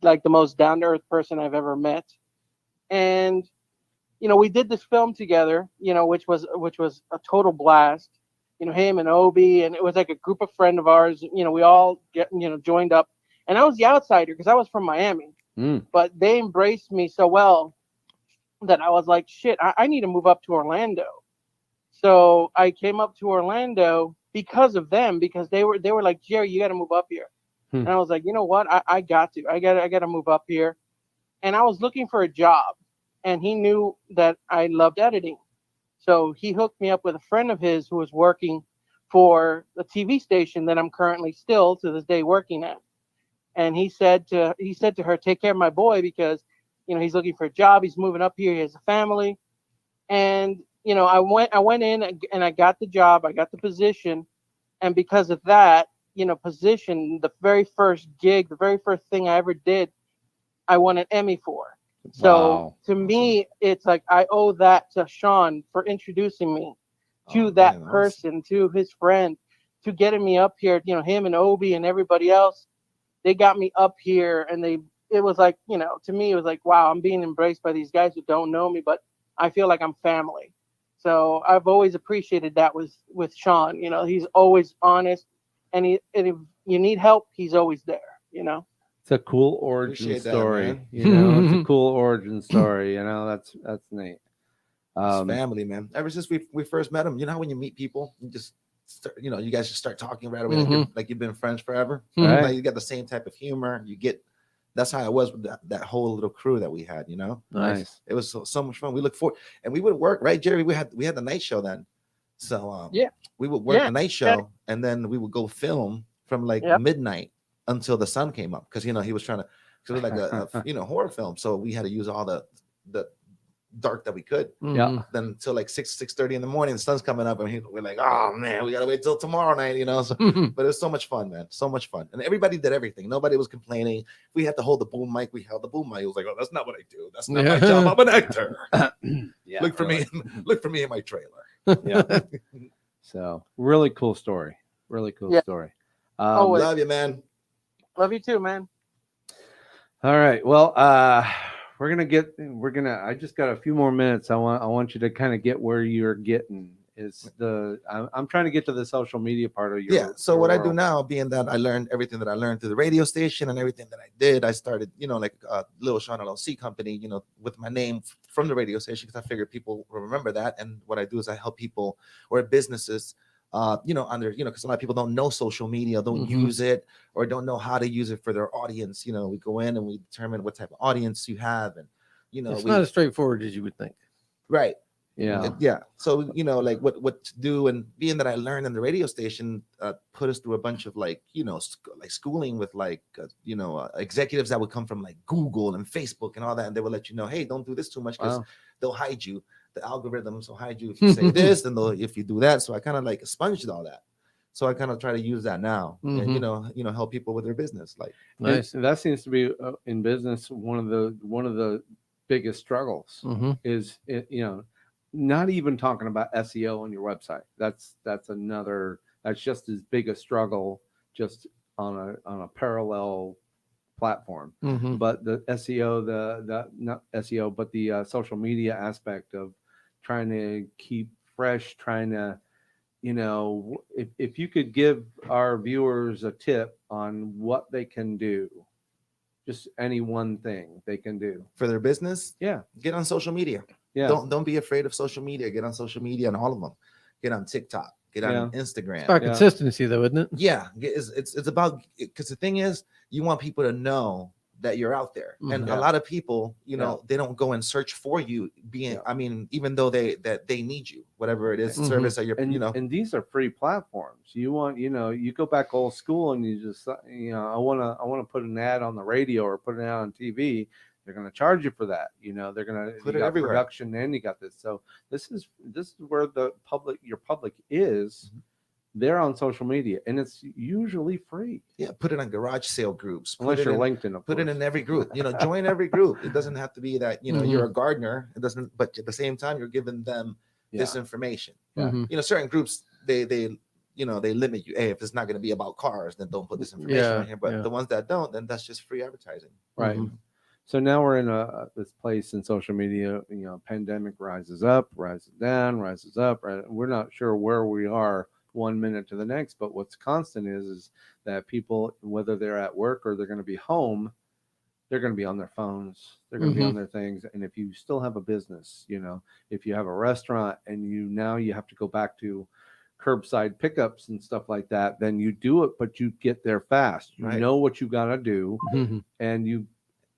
like the most down-to-earth person I've ever met. And we did this film together, which was a total blast. Him and Obi, and it was like a group of friends of ours. We all joined up, and I was the outsider because I was from Miami, but they embraced me so well that I was like, shit, I need to move up to Orlando. So I came up to Orlando because of them, because they were like, Jerry, you got to move up here. And I was like, you know what, I got to move up here. And I was looking for a job, and he knew that I loved editing. So he hooked me up with a friend of his who was working for the TV station that I'm currently still to this day working at. And he said to her, take care of my boy because, he's looking for a job. He's moving up here. He has a family. And, I went in and I got the job. I got the position. And because of that, position, the very first gig, the very first thing I ever did, I won an Emmy for. So to me, it's like I owe that to Sean for introducing me to that person, to his friend, to getting me up here. Him and Obi and everybody else, they got me up here, and it was like, to me, it was like, wow, I'm being embraced by these guys who don't know me, but I feel like I'm family. So I've always appreciated that with Sean. He's always honest, and if you need help, he's always there. It's a cool origin story. It's a cool origin story. That's neat. It's family, man. Ever since we first met him, how when you meet people, you just start, you guys just start talking right away, like you've been friends forever. Right. Like you got the same type of humor. That's how it was with that whole little crew that we had. Nice. It was so much fun. We look forward, and we would work, right, Jerry? We had the night show then, so we would work the night show, and then we would go film from like midnight until the sun came up, because he was trying to, because it was like a horror film, so we had to use all the dark that we could. Yeah. Then until like 6:30 in the morning, the sun's coming up, and we're like, oh man, we gotta wait till tomorrow night, So, but it was so much fun, man, so much fun, and everybody did everything. Nobody was complaining. We had to hold the boom mic. We held the boom mic. It was like, oh, that's not what I do. That's not my job. I'm an actor. Look for me. Look for me in my trailer. Yeah. So really cool story. Really cool story. Love you, man. Love you too, man. All right. Well, I just got a few more minutes. I want you to kind of get where you're getting. I'm trying to get to the social media part of your So what I do now, being that I learned everything that I learned through the radio station and everything that I did, I started, like a Little Sean LLC company, with my name from the radio station, because I figured people will remember that. And what I do is I help people or businesses, under, because a lot of people don't know social media, don't use it, or don't know how to use it for their audience. We go in and we determine what type of audience you have, and it's not as straightforward as you would think. Right. Yeah. So like what to do, and being that I learned in the radio station, put us through a bunch of like schooling with executives that would come from like Google and Facebook and all that, and they would let hey, don't do this too much, because they'll hide you. The algorithms will hide you if you say this, and if you do that. So I kind of like expunged all that. So I kind of try to use that now, and help people with their business. Like, nice. And that seems to be in business one of the biggest struggles is not even talking about SEO on your website. That's just as big a struggle, just on a parallel platform. But the SEO, not SEO, but the social media aspect of trying to keep fresh, trying to you know, if you could give our viewers a tip on what they can do, just any one thing they can do. For their business, Yeah. get on social media. Yeah. Don't be afraid of social media. Get on social media and all of them. Get on TikTok. Get on Yeah. Instagram. It's about Yeah. consistency, though, isn't it? Yeah, it's about, because the thing is, you want people to know that you're out there, and Yeah. a lot of people, you Yeah. know, they don't go and search for you. Being, Yeah. I mean, even though they need you, whatever it is, Mhm. service that you're, And you know, and these are free platforms. You want, you know, you go back old school and you just, you know, I want to put an ad on the radio or put it out on TV. They're going to charge you for that. You know, they're going to Put you it got everywhere. production and you got this. So this is where your public is. Mhm. They're on social media and it's usually free yeah, put it on garage sale groups. unless put you're it in, LinkedIn. Of put it course. in every group. You know, join every group. It doesn't have to be that, you know, Mhm. you're a gardener. It doesn't, but at the same time, you're giving them this Yeah. information. Yeah. Mhm. You know, certain groups, they you know, they limit you. Hey, if it's not going to be about cars, then don't put this information Yeah, on here. But yeah. the ones that don't, then that's just free advertising. Right. Mhm. So now we're in this place in social media. You know, pandemic rises up, rises down, rises up. Right? We're not sure where we are 1 minute to the next, but what's constant is that people, whether they're at work or they're going to be home, they're going to be on their phones. They're going to be Mhm. on their things. And if you still have a business, you know, if you have a restaurant and you have to go back to curbside pickups and stuff like that, then you do it, but you get there fast. You Right. know what you got to do, Mhm. and you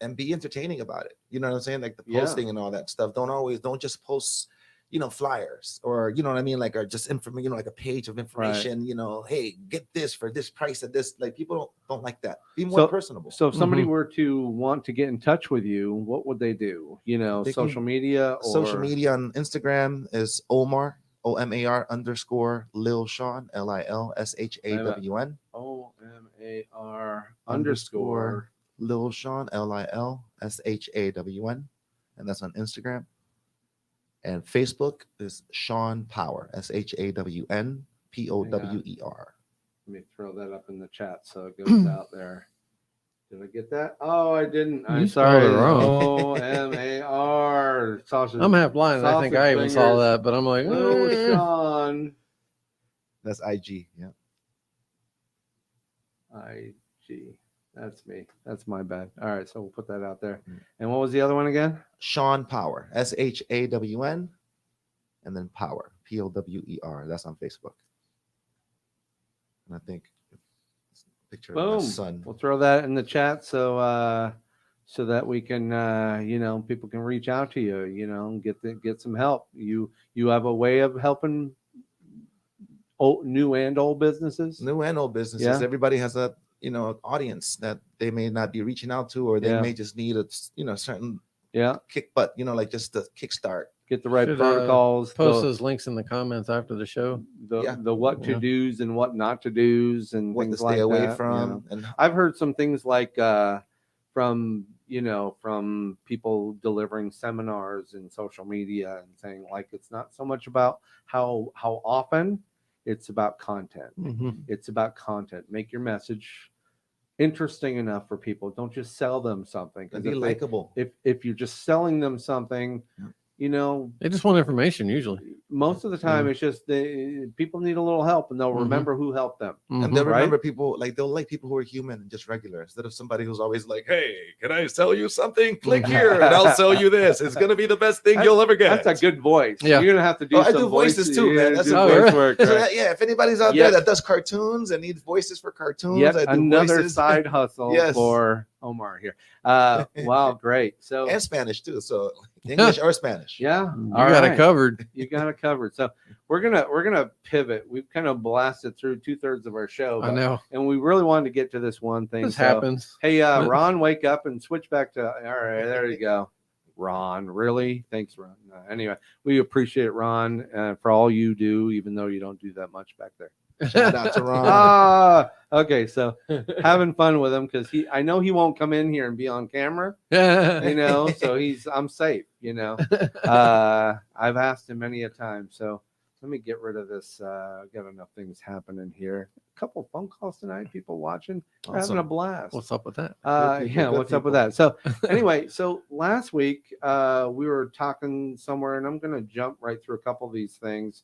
And be entertaining about it. You know what I'm saying? Like the Yeah. posting and all that stuff. Don't just post, you know, flyers, or you know what I mean, like, or just information, you know, like a page of information. You know, hey, get this for this price at this. Like people don't like that. Be more So- personable. So if somebody Mhm. were to want to get in touch with you, what would they do? You know, They can- social media or Social media on Instagram is Omar, OMAR _ Lil Sean, LILSHAWN OMAR _ Lil Sean, LILSHAWN, and that's on Instagram. And Facebook is Sean Power, SHAWN POWER. Let me throw that up in the chat so it goes out there. Did I get that? Oh, I didn't. I'm You sorry. spelled it wrong. OMAR. Sausage. I'm half blind. I think I even saw fingers. that, but I'm like, Lil eh. Sean. That's IG. Yeah. IG. That's me. That's my bad. All right, so we'll put that out there. Mm. And what was the other one again? Sean Power, SHAWN, and then Power, POWER. That's on Facebook. And I think it's a picture of my Boom. son. We'll throw that in the chat so that we can you know, people can reach out to you, you know, and get some help. You have a way of helping new and old businesses. New and old businesses. Yeah. Everybody has a, you know, audience that they may not be reaching out to, or they Yeah. may just need a, you know, certain Yeah. kick butt, you know, like just the kickstart. Get the right Should, protocols. Post the, those links in the comments after the show. Yeah. the what to Yeah. do's and what not to do's and What to things stay like away that, you from. know. And I've heard some things like from people delivering seminars in social media and saying like it's not so much about how often, it's about content. Mhm. It's about content. Make your message interesting enough for people. Don't just sell them something. and 'Cause be if they- likable. if you're just selling them something, Yeah. you know, They just want information usually. most of the time it's just people need a little help and they'll Mhm. remember who helped them. And they'll Right? remember people, like they'll like people who are human and just regular, instead of somebody who's always like, hey, can I sell you something? Click here and I'll sell you this. It's gonna be the best thing you'll ever get. That's a good voice. Yeah. You're gonna have to do Oh, I some do voices too, man. That's do a voice voice. work. So Right? yeah, if anybody's out Yep. there that does cartoons and needs voices for cartoons, Yet I do another voices. side hustle Yes. for Omar here. Wow, great. So And Spanish too. So English or Spanish. yeah, You all got it right. covered. You got it covered. So we're gonna pivot. We've kind of blasted through 2/3 of our show, I but- know. and we really wanted to get to this one thing. This So, happens. hey, Ron, wake up and switch back to. All right, there you go. Ron, really? Thanks, Ron. Anyway, we appreciate Ron for all you do, even though you don't do that much back there. Shout out to Ron. Okay, so having fun with him because I know he won't come in here and be on camera, you know. So I'm safe, you know. I've asked him many a time. So let me get rid of this. Got enough things happening here. A couple phone calls tonight. People watching. We're having a Awesome. blast. What's up with that? Good people, Yeah, good what's up with people. that? So anyway, so last week we were talking somewhere, and I'm gonna jump right through a couple of these things.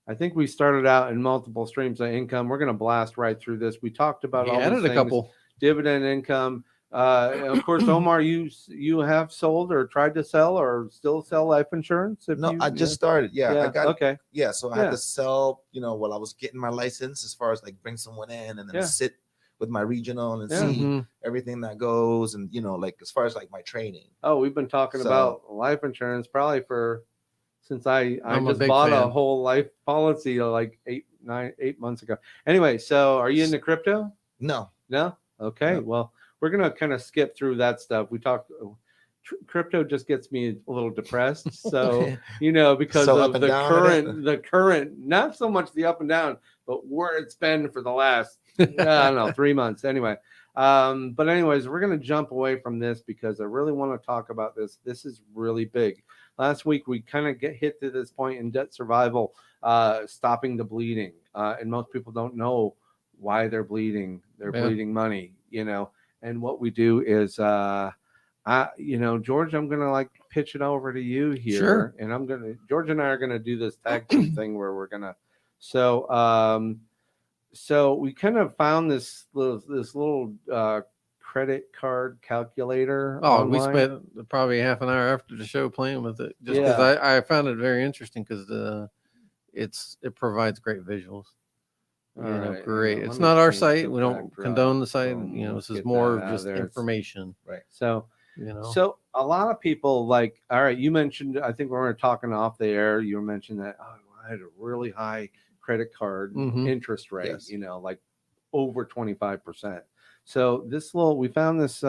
I think we started out in multiple streams of income. We're going to blast right through this. We talked about He all added these a things, couple. dividend income. And of course, Omar, you have sold or tried to sell or still sell life insurance? If No, you, I just started. Yeah, I got okay. yeah. So I had Yeah. to sell, while I was getting my license, as far as like bring someone in and then Yeah. sit with my regional and Yeah. see Mhm. everything that goes, and like as far as like my training. Oh, we've been talking So- about life insurance probably since I I'm a just big bought a fan. whole life policy like 8 months ago. Anyway, so are you into crypto? No, No? Okay. No. Well, we're going to kind of skip through that stuff. We talked crypto just gets me a little depressed. So, because So up of and the down in it? current, not so much the up and down, but where it's been for the last, I don't know, 3 months. Anyway. But anyways, we're going to jump away from this because I really want to talk about this. This is really big. Last week, we kind of hit to this point in debt survival, stopping the bleeding. And most people don't know why they're bleeding. They're Yeah. bleeding money, and what we do is, George, I'm going to like pitch it over to you here. Sure. And George and I are going to do this tag team thing where we're going to, so we kind of found this little credit card calculator. Oh, we online. spent probably half an hour after the show playing with it, just because Yeah. I found it very interesting because it provides great visuals. All right, hang Great. on, It's let me not our change site. the We don't backdrop. condone the site. Boom, This let's is get more that of out of just there. It's- information. right. So You know. So a lot of people like, all right, you mentioned, I think we were talking off the air, you were mentioning that I had a really high credit card Mhm. interest rate, Yes. like over 25%. So we found this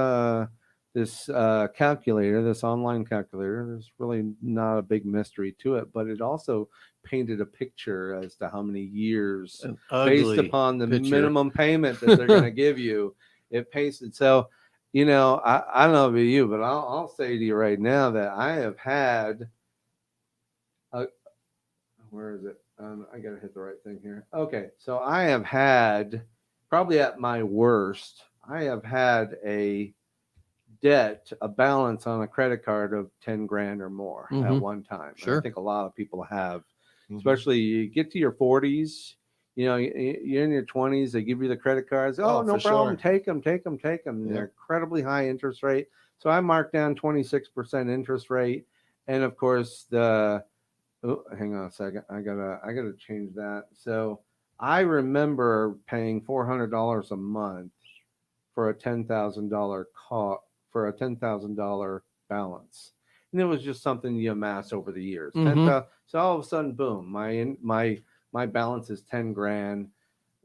calculator, this online calculator. There's really not a big mystery to it, but it also painted a picture as to how many years An based ugly upon the picture. minimum payment that they're going to give you. It pasted. So, I don't know about you, but I'll say to you right now that I have had where is it? I got to hit the right thing here. Okay. So I have had, probably at my worst, I have had a balance on a credit card of 10 grand or more at Mhm. one time. And Sure. I think a lot of people have, Mhm. especially you get to your 40s, you're in your 20s, they give you the credit cards. Oh, Oh, no for problem. sure. Take them. Yeah. They're incredibly high interest rate. So I marked down 26% interest rate. And of course hang on a second. I gotta change that. So I remember paying $400 a month for a $10,000 balance, and it was just something you amass over the years. Mhm. So all of a sudden, boom, my balance is 10 grand.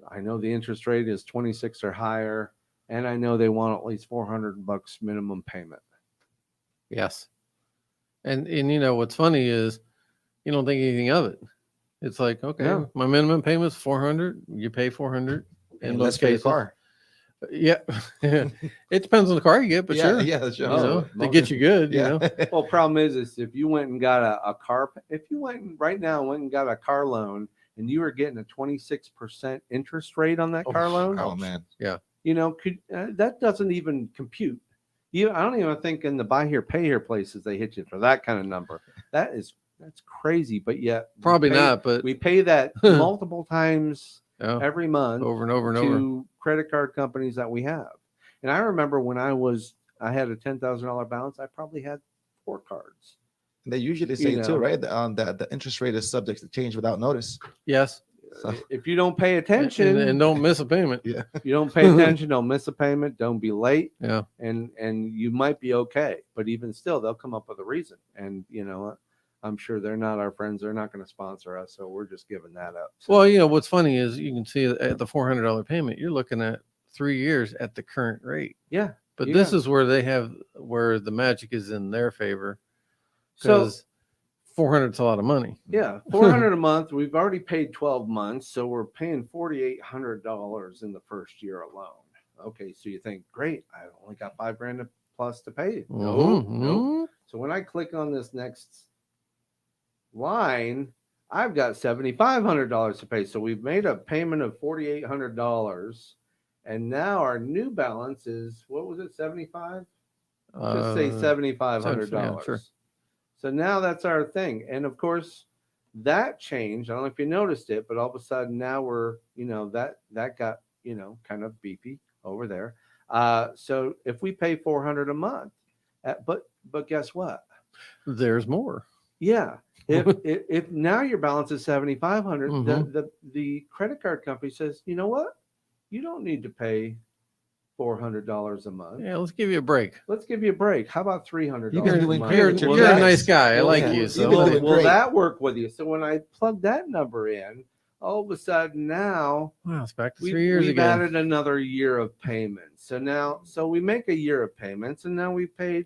I know the interest rate is 26 or higher, and I know they want at least $400 minimum payment. Yes. And what's funny is you don't think anything of it. It's like, okay, No. my minimum payment is 400. You pay 400 in And most let's pay the cases. car. Yeah. It depends on the car you get, but sure. Yeah, that's You sure. know, Oh, to get you good, Yeah. Well, problem is if you went and got a car, if you went and got a car loan and you were getting a 26% interest rate on that car loan, Oh man. that doesn't even compute. I don't even think in the buy here, pay here places they hit you for that kind of number. That's crazy, but yet Probably not, but we pay that multiple times yeah, every month over and over and to over. credit card companies that we have. And I remember when I had a $10,000 balance, I probably had 4 cards. They usually say You too, know. right? That the interest rate is subject to change without notice. Yes. So- If you don't pay attention, And don't miss a payment. Yeah. if you don't pay attention, don't miss a payment, don't be late, Yeah. and you might be okay. But even still, they'll come up with a reason. And I'm sure they're not our friends. They're not going to sponsor us, so we're just giving that up. So, Well, what's funny is you can see at the $400 payment, you're looking at 3 years at the current rate. yeah. But You this got- is where the magic is in their favor. So Because 400 is a lot of money. yeah, $400 a month. We've already paid 12 months, so we're paying $4,800 in the first year alone. Okay, so you think, great, I only got $5,000 plus to pay. No. Mhm. So when I click on this next line, I've got $7,500 to pay. So we've made a payment of $4,800, and now our new balance is, what was it, 75? Just say $7,500. yeah, sure. So now that's our thing. And of course, that changed. I don't know if you noticed it, but all of a sudden now we're, that got, kind of beefy over there. So if we pay 400 a month, but guess what? There's more. Yeah. If now your balance is 7,500, Mhm. the credit card company says, you know what? You don't need to pay $400 a month. Yeah, let's give you a break. Let's give you a break. How about $300 You've been a doing month? great with your You're a guys. nice guy. I Will- like will- you. you've So been will, doing will great. that work with you? So when I plug that number in, all of a sudden now wow, it's back to we've 3 years we've again. added another year of payments. So we make a year of payments, and now we've paid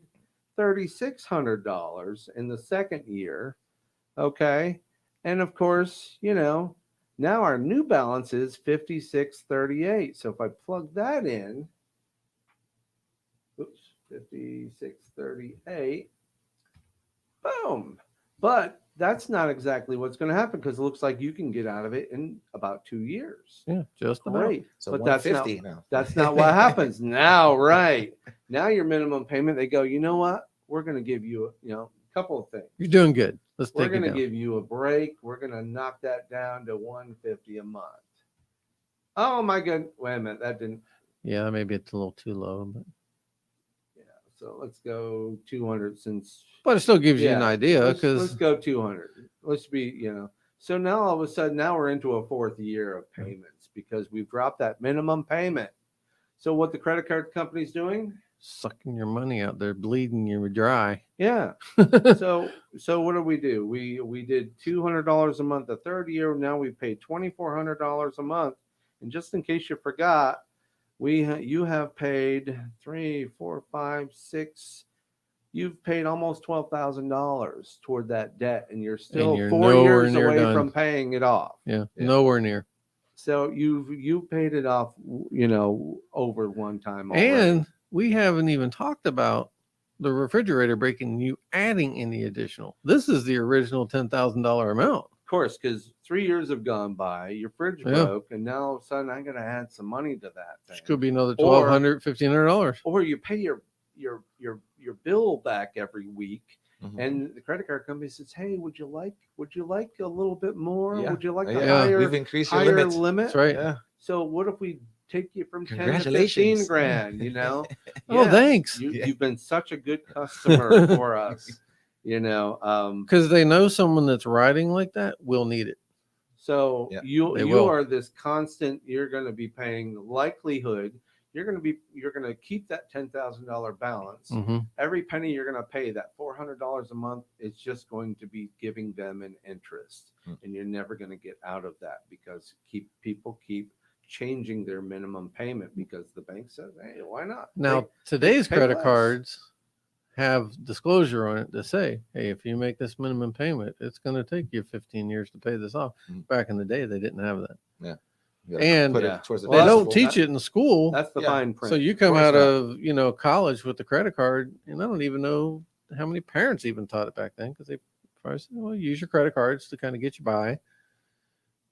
$3,600 in the second year. Okay, and of course, now our new balance is 5638. So if I plug that in, 5638, boom. But that's not exactly what's going to happen, because it looks like you can get out of it in about 2 years. Yeah, just about. Great. So But that's not 150 now. that's not what happens now, right? Now your minimum payment, they go, you know what? We're going to give you, a couple of things. You're doing good. Let's We're take it going to down. give you a break. We're going to knock that down to 150 a month. Oh my goodness. Wait a minute. That didn't. Yeah, maybe it's a little too low, Yeah. So let's go 200 since. but it still gives you an Yeah, idea let's because go 200. Let's be, So now all of a sudden, now we're into a fourth year of payments because we've dropped that minimum payment. So what the credit card company's doing? sucking your money out there, bleeding you dry. Yeah. So what do? We did $200 a month the third year. Now we paid $2,400 a month. And just in case you forgot, you have paid 3, 4, 5, 6. You've paid almost $12,000 toward that debt, and you're still you're 4 nowhere years near away done. from paying it off. Yeah, Yeah. nowhere near. So you've paid it off, over one time already. And we haven't even talked about the refrigerator breaking, you adding any additional. This is the original $10,000 amount. Of course, because 3 years have gone by, your fridge Yeah. broke, and now all of a sudden I got to add some money to that thing. Which could be another Or- $1,200, $1,500. Or you pay your bill back every week, Mhm. and the credit card company says, "Hey, would you like a little bit more? Yeah. Would you like a Yeah. higher We've increased your higher limits. limit?" That's right. Yeah. So what if we take you from 10 to 15 Congratulations. grand? Oh, thanks. You've been such a good customer for us. Because they know someone that's riding like that will need it. So Yeah, you they will. are this constant. You're going to be paying likelihood. You're going to keep that $10,000 balance. Mm-hmm. Every penny you're going to pay, that $400 a month, is just going to be giving them an interest, and you're never going to get out of that because people keep changing their minimum payment because the bank says, "Hey, why not?" Now, today's pay credit less. cards have disclosure on it to say, hey, if you make this minimum payment, it's going to take you 15 years to pay this off. Mhm. Back in the day, they didn't have that. You gotta And put Yeah. it towards the They Well, don't principal. teach it in school. That's the Yeah. fine print. So you come course out not. of, college with the credit card, and I don't even know how many parents even taught it back then because they probably said, well, use your credit cards to kind of get you by.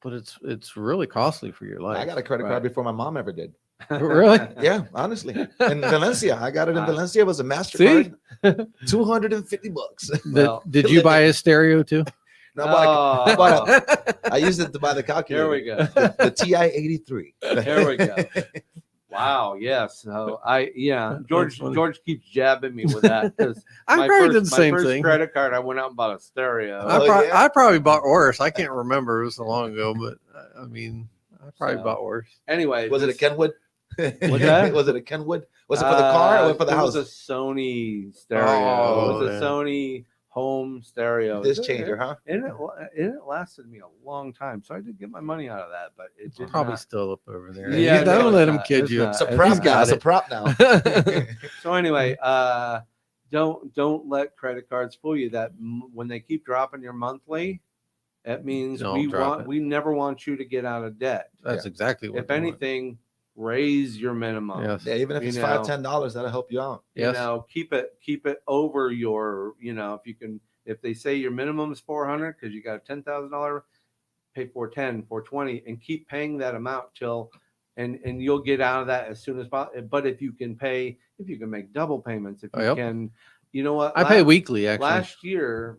But it's really costly for your life. I got a credit Right. card before my mom ever did. Really? Yeah, honestly. In Valencia, I got it in Ah. Valencia. It was a See? MasterCard. $250. Well, Did you buy a stereo too? No, I Oh, I used it to buy the calculator. here we go. The TI-83. There we go. Wow. Yes. So George funny. George keeps jabbing me with that because I probably did the same my first thing. credit card, I went out and bought a stereo. Oh, yeah? I probably bought worse. I can't remember. It was so long ago, but I mean, I probably So- bought worse. Anyway, Was it a Kenwood? What's that? Was it a Kenwood? Was it for the car or for the it house? was a Sony stereo. Oh, it was a yeah. Sony home stereo. This changer, huh? And it lasted me a long time, so I did get my money out of that. But it did Probably not. still up over there. Yeah, don't no, let it's him not. kid It's you. not. It's a He's prop now. got It's a it. prop now. So anyway, don't let credit cards fool you. That when they keep dropping your monthly, that means Don't drop it. we never want you to get out of debt. That's exactly what. If they want. anything, raise your minimum. Yes. Yeah, even if You it's know. $5-10, that'll help you out. Yes. Keep it over your, if you can, if they say your minimum is 400 because you got a $10,000, pay 410, 420, and keep paying that amount till, and you'll get out of that as soon as possible. But if you can make double payments, if you Yep. can, You know what? I pay weekly actually. Last year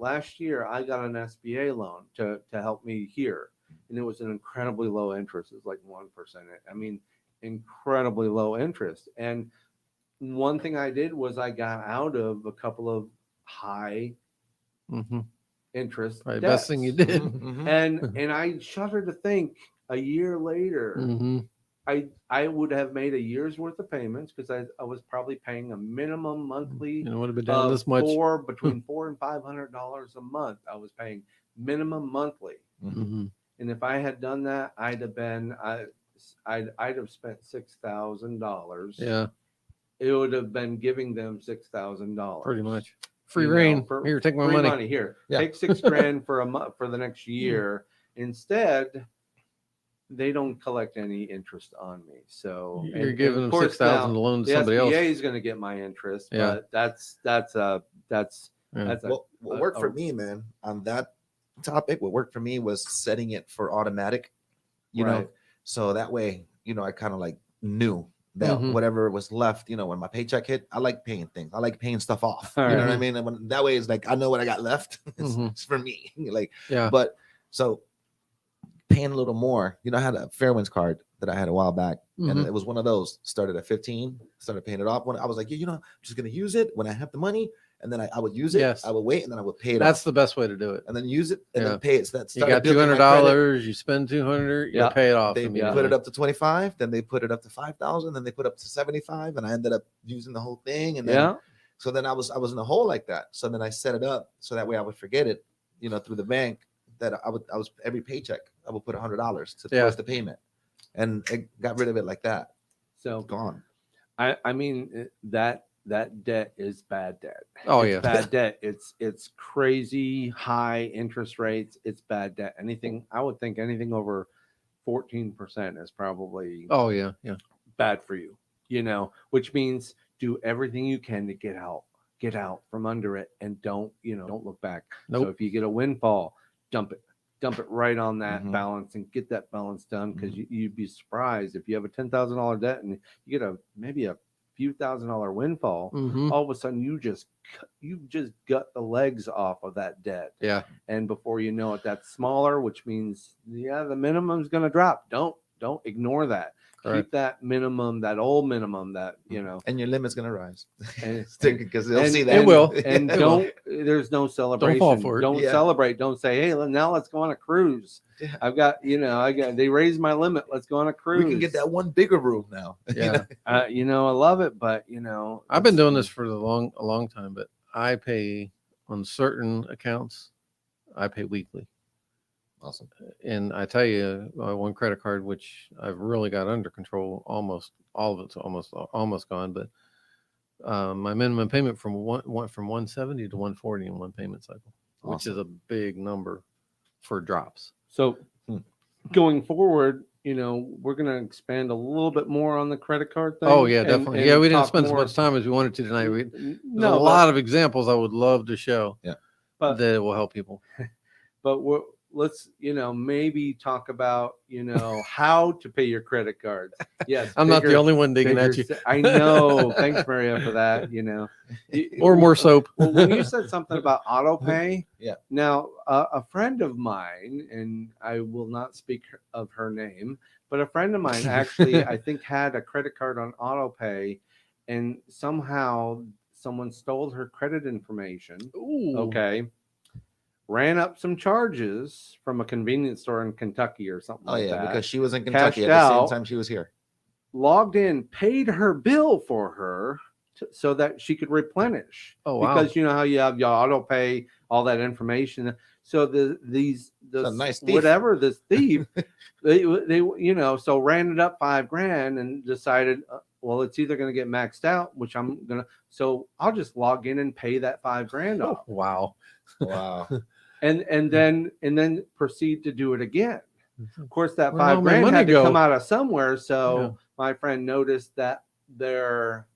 I got an SBA loan to help me here, and it was an incredibly low interest. It was like 1%. I mean, incredibly low interest. And one thing I did was I got out of a couple of high Mhm. interest Right, debts. best thing you did. Mhm. And I shudder to think a year later, Mhm. I would have made a year's worth of payments because I was probably paying a minimum monthly You know, would have been down of this much. between $400 and $500 a month. I was paying minimum monthly, Mhm. and if I had done that, I'd have spent $6,000. Yeah, It would have been giving them $6,000 pretty much. Free you know, reign. for Here, take my free money. Here, Yeah. take $6,000 for a month for the next year. Instead, they don't collect any interest on me. So You're and giving of them course 6,000 now to loan to the somebody SBA else. is going to get my interest, Yeah. but that's Yeah. What worked for me, man, on that topic, what worked for me was setting it for automatic, you know, Right. so that way, you know, I kind of like knew that Mhm. whatever was left, you know, when my paycheck hit, I like paying things. I like paying stuff off. All You know right. what I mean? And when, that way it's like I know what I got left. It's, Mhm. it's for me. Like, Yeah. but so paying a little more, you know, I had a Fairwinds card that I had a while back, and Mhm. it was one of those. Started at 15, started paying it off. When I was like, yeah, you know, I'm just gonna use it when I have the money, and then I would use it. Yes. I would wait, and then I would pay it That's off, the best way to do it. and then use it, and Yeah. then pay it. So that You started got building my credit. $200. You spend 200. Yeah. You pay it off. They immediately. put it up to 25, then they put it up to 5,000, then they put up to 75, and I ended up using the whole thing. And then Yeah. so then I was in a hole like that. So then I set it up so that way I would forget it, you know, through the bank. That I was every paycheck I would put $100 towards the payment, and it got rid of it like that. So Gone. I mean that debt is bad debt. Oh, It's yeah. bad debt. It's crazy high interest rates. It's bad debt. Anything I would think anything over 14% is probably Oh, yeah. Yeah. bad for you. You know, which means do everything you can to get out from under it, and don't look back. So Nope. if you get a windfall, dump it right on that Mhm. balance and get that balance done, because you'd be surprised if you have a $10,000 debt and you get maybe a few $1,000 windfall. Mhm. All of a sudden you just gut the legs off of that debt, Yeah. and before you know it, that's smaller, which means the minimum is going to drop. Don't ignore that. Correct. Keep that minimum, that old minimum, that And your limit's gonna rise. and, Because they'll and- see that. It will. and It don't there's no celebration. fall for it. Don't Yeah. celebrate. Don't say, hey, now let's go on a cruise. Yeah. I got they raised my limit, let's go on a cruise. We can get that one bigger room now. Yeah. I love it, but I've been doing this for a long time, but I pay on certain accounts. I pay weekly. Awesome. And I tell you, one credit card, which I've really got under control, almost all of it's almost gone. But my minimum payment went from 170 to 140 in one payment cycle, which is a big number for drops. So going forward, we're going to expand a little bit more on the credit card thing. Oh yeah, definitely. and Yeah, we didn't talk spend as more- much time as we wanted to tonight. There's No, a lot of examples I would love to show. Yeah. But- that will help people. but let's maybe talk about how to pay your credit cards. Yes, I'm not the bigger- only one digging at you. I know. Thanks, Maria, for that. Or more soap. Well, when you said something about auto pay, Yeah. Now, a friend of mine, and I will not speak of her name, but a friend of mine actually, I think, had a credit card on auto pay, and somehow someone stole her credit information. Ooh. Okay. Ran up some charges from a convenience store in Kentucky or something Oh like yeah, that. because she was in Kentucky Cashed at the same out. time she was here. Logged in, paid her bill for her so that she could replenish. Oh wow. Because you know how you have your auto pay, all that information. So this a nice thief. whatever this thief, they so ran it up $5,000 and decided, well, it's either going to get maxed out, which so I'll just log in and pay that $5,000 off, Wow. Wow. and then proceed to do it again. Of course, that Where'd all my $5,000 money had to go? come out of somewhere. So Yeah. my friend noticed that their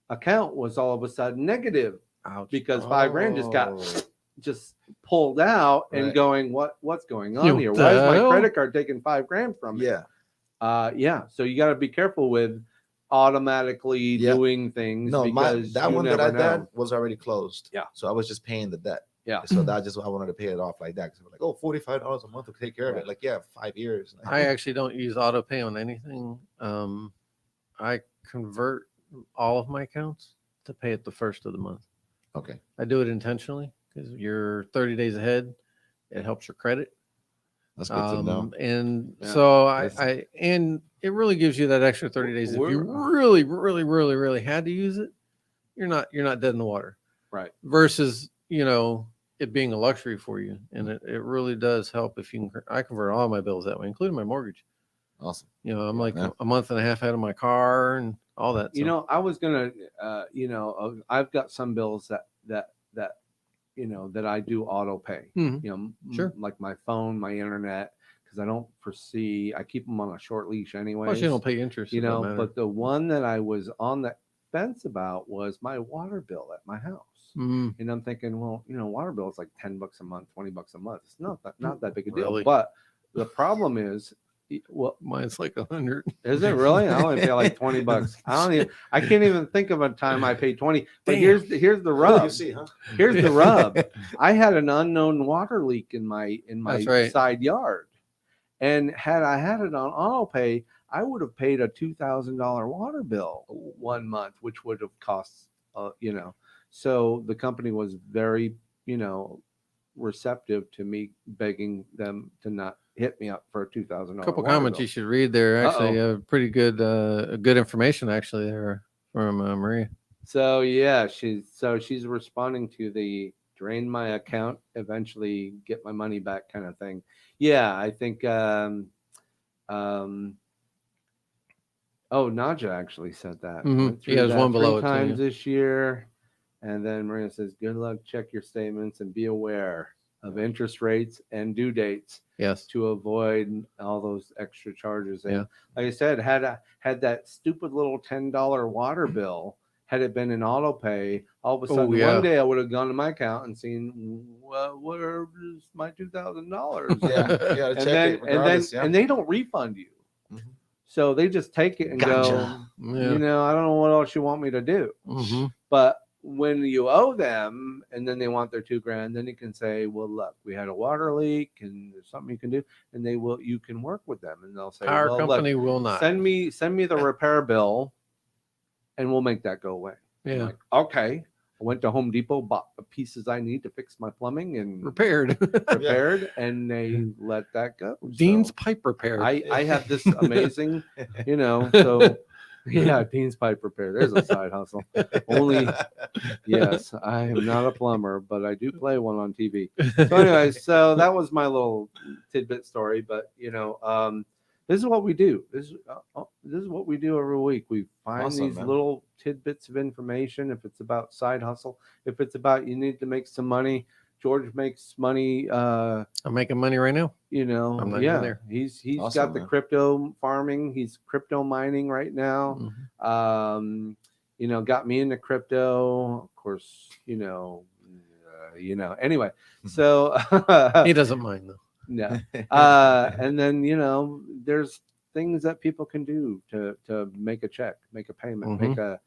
account was all of a sudden negative Ouch. because $5,000 just pulled out and Right. going, what's going on You know, here? the Why is my hell? credit card taking $5,000 from me? Yeah. Yeah. So you got to be careful with automatically Yeah. doing things No, because that you one that never I know. did was already closed. Yeah. So I was just paying the debt. Yeah. So that I wanted to pay it off like that. Because like, oh, $45 a month to take care of Right. it. Like, yeah, 5 years. I actually don't use auto pay on anything. I convert all of my accounts to pay it the first of the month. Okay. I do it intentionally because you're 30 days ahead. It helps your credit. That's good to know. And Yeah. so That's- and it really gives you that extra 30 days. If you We're- really had to use it, you're not dead in the water. Right. Versus, it being a luxury for you. And it really does help if you can. I convert all my bills that way, including my mortgage. Awesome. I'm Yeah. like a month and a half out of my car and all that. You so. know, I was gonna, I've got some bills that that I do auto pay. Mhm. Sure. Like my phone, my internet, because I don't foresee. I keep them on a short leash anyway. Plus, you don't pay interest. It don't matter. But the one that I was on the fence about was my water bill at my house. Mm. And I'm thinking, well, water bill is like $10 a month, $20 a month. It's not that big a deal. Really? But the problem is, well, Mine's like 100. is it really? I only pay like $20. I can't even think of a time I paid 20. But Damn. here's the rub. You see, huh? Here's the rub. I had an unknown water leak in my That's right. side yard, and had I had it on auto pay, I would have paid a $2,000 water bill 1 month, which would have cost, So the company was very, receptive to me begging them to not hit me up for a $2,000. A couple comments you should read there. Actually, pretty good, good information actually there from Maria. So yeah, she's responding to the drain my account, eventually get my money back kind of thing. Yeah, I think. Naja actually said that. Mhm. Went through Yeah, there's that one below 3 it, too, times yeah. this year, and then Maria says, "Good luck. Check your statements and be aware of interest rates and due dates Yes. to avoid all those extra charges." And Yeah. like I said, had that stupid little $10 water bill, had it been in auto pay, all of a sudden yeah. one day I would have gone to my account and seen, well, where is my $2,000? Yeah. and Check then it regardless, yeah. and they don't refund you. Mhm. So they just take it and Gotcha. go, Yeah. I don't know what else you want me to do. Mm-hmm. But when you owe them and then they want their $2,000, then you can say, well, look, we had a water leak and there's something you can do. And you can work with them and they'll say, Our well, company look, will not. send me the repair bill and we'll make that go away. I'm Yeah. like, okay. I went to Home Depot, bought the pieces I need to fix my plumbing and Repaired. and they let that go. Dean's So pipe repair. I have this amazing, so yeah, Dean's pipe repair. There's a side hustle. Only, yes, I am not a plumber, but I do play one on TV. So anyway, so that was my little tidbit story. But this is what we do. This is what we do every week. We find Awesome, these man. little tidbits of information. If it's about side hustle, if it's about you need to make some money. George makes money. I'm making money right now. I'm not even there. He's Awesome, got the man. crypto farming. He's crypto mining right now. Mhm. Got me into crypto. Of course, Anyway, so He doesn't mind though. no. And then there's things that people can do to make a check, make a payment, Mhm.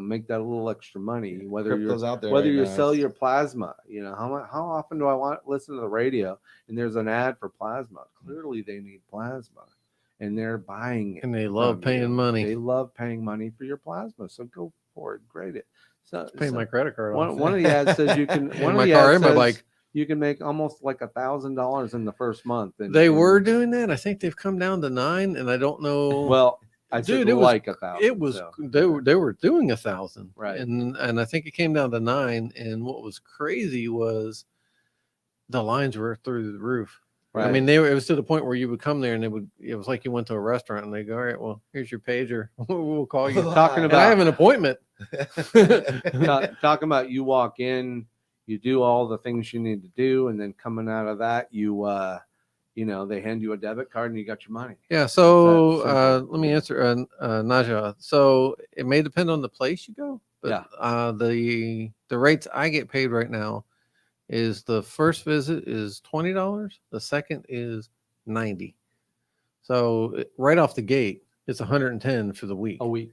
make that a little extra money. Whether Crypto's out there whether right you now. sell your plasma, how often do I want to listen to the radio and there's an ad for plasma? Clearly, they need plasma, and they're buying it. And they love from paying you. money. They love paying money for your plasma, so go for it. Grade it. So Pay my credit card off. one of the ads says you can. One of my the car ads and my says bike. you can make almost like $1,000 in the first month. And They were doing that. I think they've come down to 9, and I don't know. well. I Dude, said it was- like 1,000. It was so. they were doing 1,000, Right. And I think it came down to 9. And what was crazy was the lines were through the roof. I Right. mean, it was to the point where you would come there and it was like you went to a restaurant and they go, all right, well, here's your pager. We'll call you. Talking And I have an appointment. talking about you walk in, you do all the things you need to do, and then coming out of that, they hand you a debit card and you got your money. Yeah. So That simple. let me answer, Naja. So it may depend on the place you go, but the rates I get paid right now is the first visit is $20, the second is $90. So right off the gate, it's $110 for the week. A week.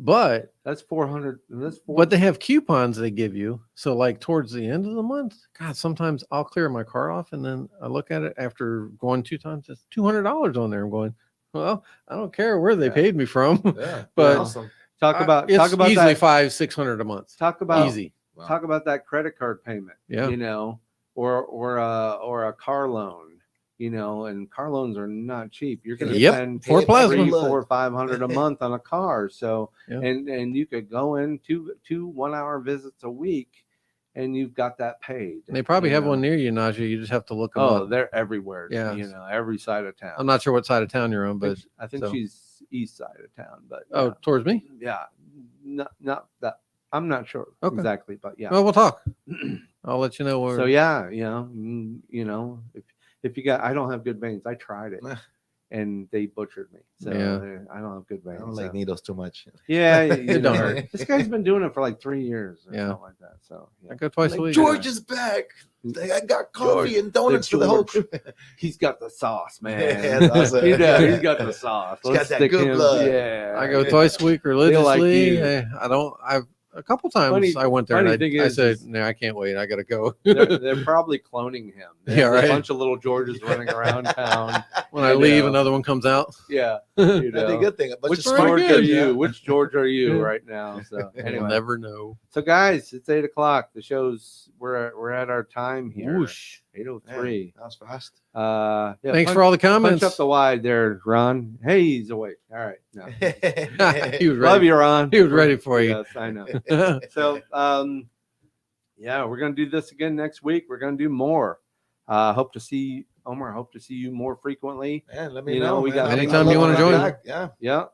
But That's 400. That's but they have coupons they give you. So like towards the end of the month, God, sometimes I'll clear my card off and then I look at it after going 2 times. It's $200 on there. I'm going, well, I don't care where they Yeah. paid me from. Yeah, But awesome. talk about it's easily that. $500-600 a month. Talk about Easy. Wow. talk about that credit card payment. Yeah. You know, or a car loan. You know, and car loans are not cheap. You're going to Yep. spend For plasma. $300, Blood. $400, $500 a month on a car. So, Yeah. and you could go in two 1-hour visits a week, and you've got that paid. And they probably you have know. one near you, Najee. You just have to look them Oh, up. they're everywhere. Yeah. You know, every side of town. I'm not sure what side of town you're on, but I think so. she's east side of town, but oh, towards me. yeah, not that. I'm not sure Okay. exactly, but yeah. Well, we'll talk. I'll let you know where. So yeah, you know, if you got, I don't have good veins. I tried it, and they butchered me. So Yeah. I don't have good I veins. don't like so. needles too much. Yeah, It don't hurt. This guy's been doing it for like 3 years or Yeah. something like that. So yeah. I go twice a Like, week. George is back. Like, I got coffee and donuts for the whole crew. He's got the sauce, man. Yeah, that's awesome. He does. He's got the sauce. He's got Let's that stick good him- blood. Yeah, I go twice a week religiously. you. I don't. I've a couple times Funny- I went there and funny thing I is- said, no, I can't wait. I gotta go. they're probably cloning him. Yeah, There's right. A bunch of little Georges running around town. When I I leave, know. another one comes out. Yeah, That'd be a good thing. But Which very George good, are you? yeah. Which George are you Yeah. right now? So You'll anyway, never know. so guys, it's 8:00. The show's we're at our time here. Whoosh. 8:03. That was fast. Yeah, Thanks for all the punch comments. up the wide there, Ron. Hey, he's awake. All right, no. He was Love ready. you, Ron. He was ready for you. Yes, I know. So, yeah, we're gonna do this again next week. We're gonna do more. Hope to see Omar. Hope to see you more frequently. Yeah, let me You know, know. we man. got- I'd Anytime love you wanna to come join. back. Yeah, Yeah.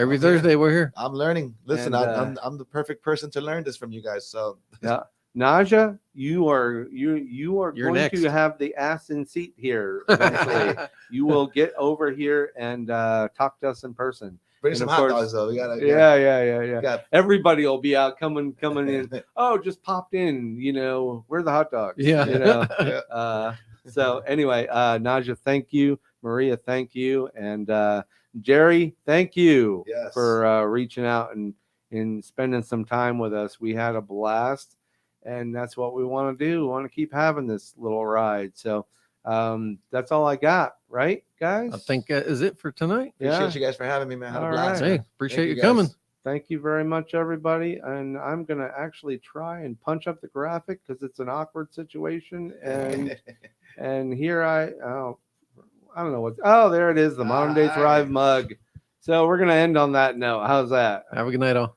Every yeah. Thursday we're here. I'm learning. Listen, And, I'm the perfect person to learn this from you guys. So Yeah. Naja, you are You're going next. to have the ass in seat here eventually. You will get over here and talk to us in person. bring And some of hot course- dogs though. We gotta. Yeah. Got, Everybody will be out coming in. Oh, just popped in. You know, where are the hot dogs? Yeah. You know. yeah. So anyway, Naja, thank you. Maria, thank you. And Jerry, thank you Yes. for reaching out and spending some time with us. We had a blast, and that's what we want to do. We want to keep having this little ride. So that's all I got, right, guys? I think is it for tonight. Appreciate you guys for having me, man. Had a All blast. right. Hey, man. appreciate Thank you you coming. guys. Thank you very much, everybody. And I'm going to actually try and punch up the graphic because it's an awkward situation. And here I don't know what. Oh, there it is, the Modern Day Ah, Thrive right. mug. So we're going to end on that note. How's that? Have a good night, all.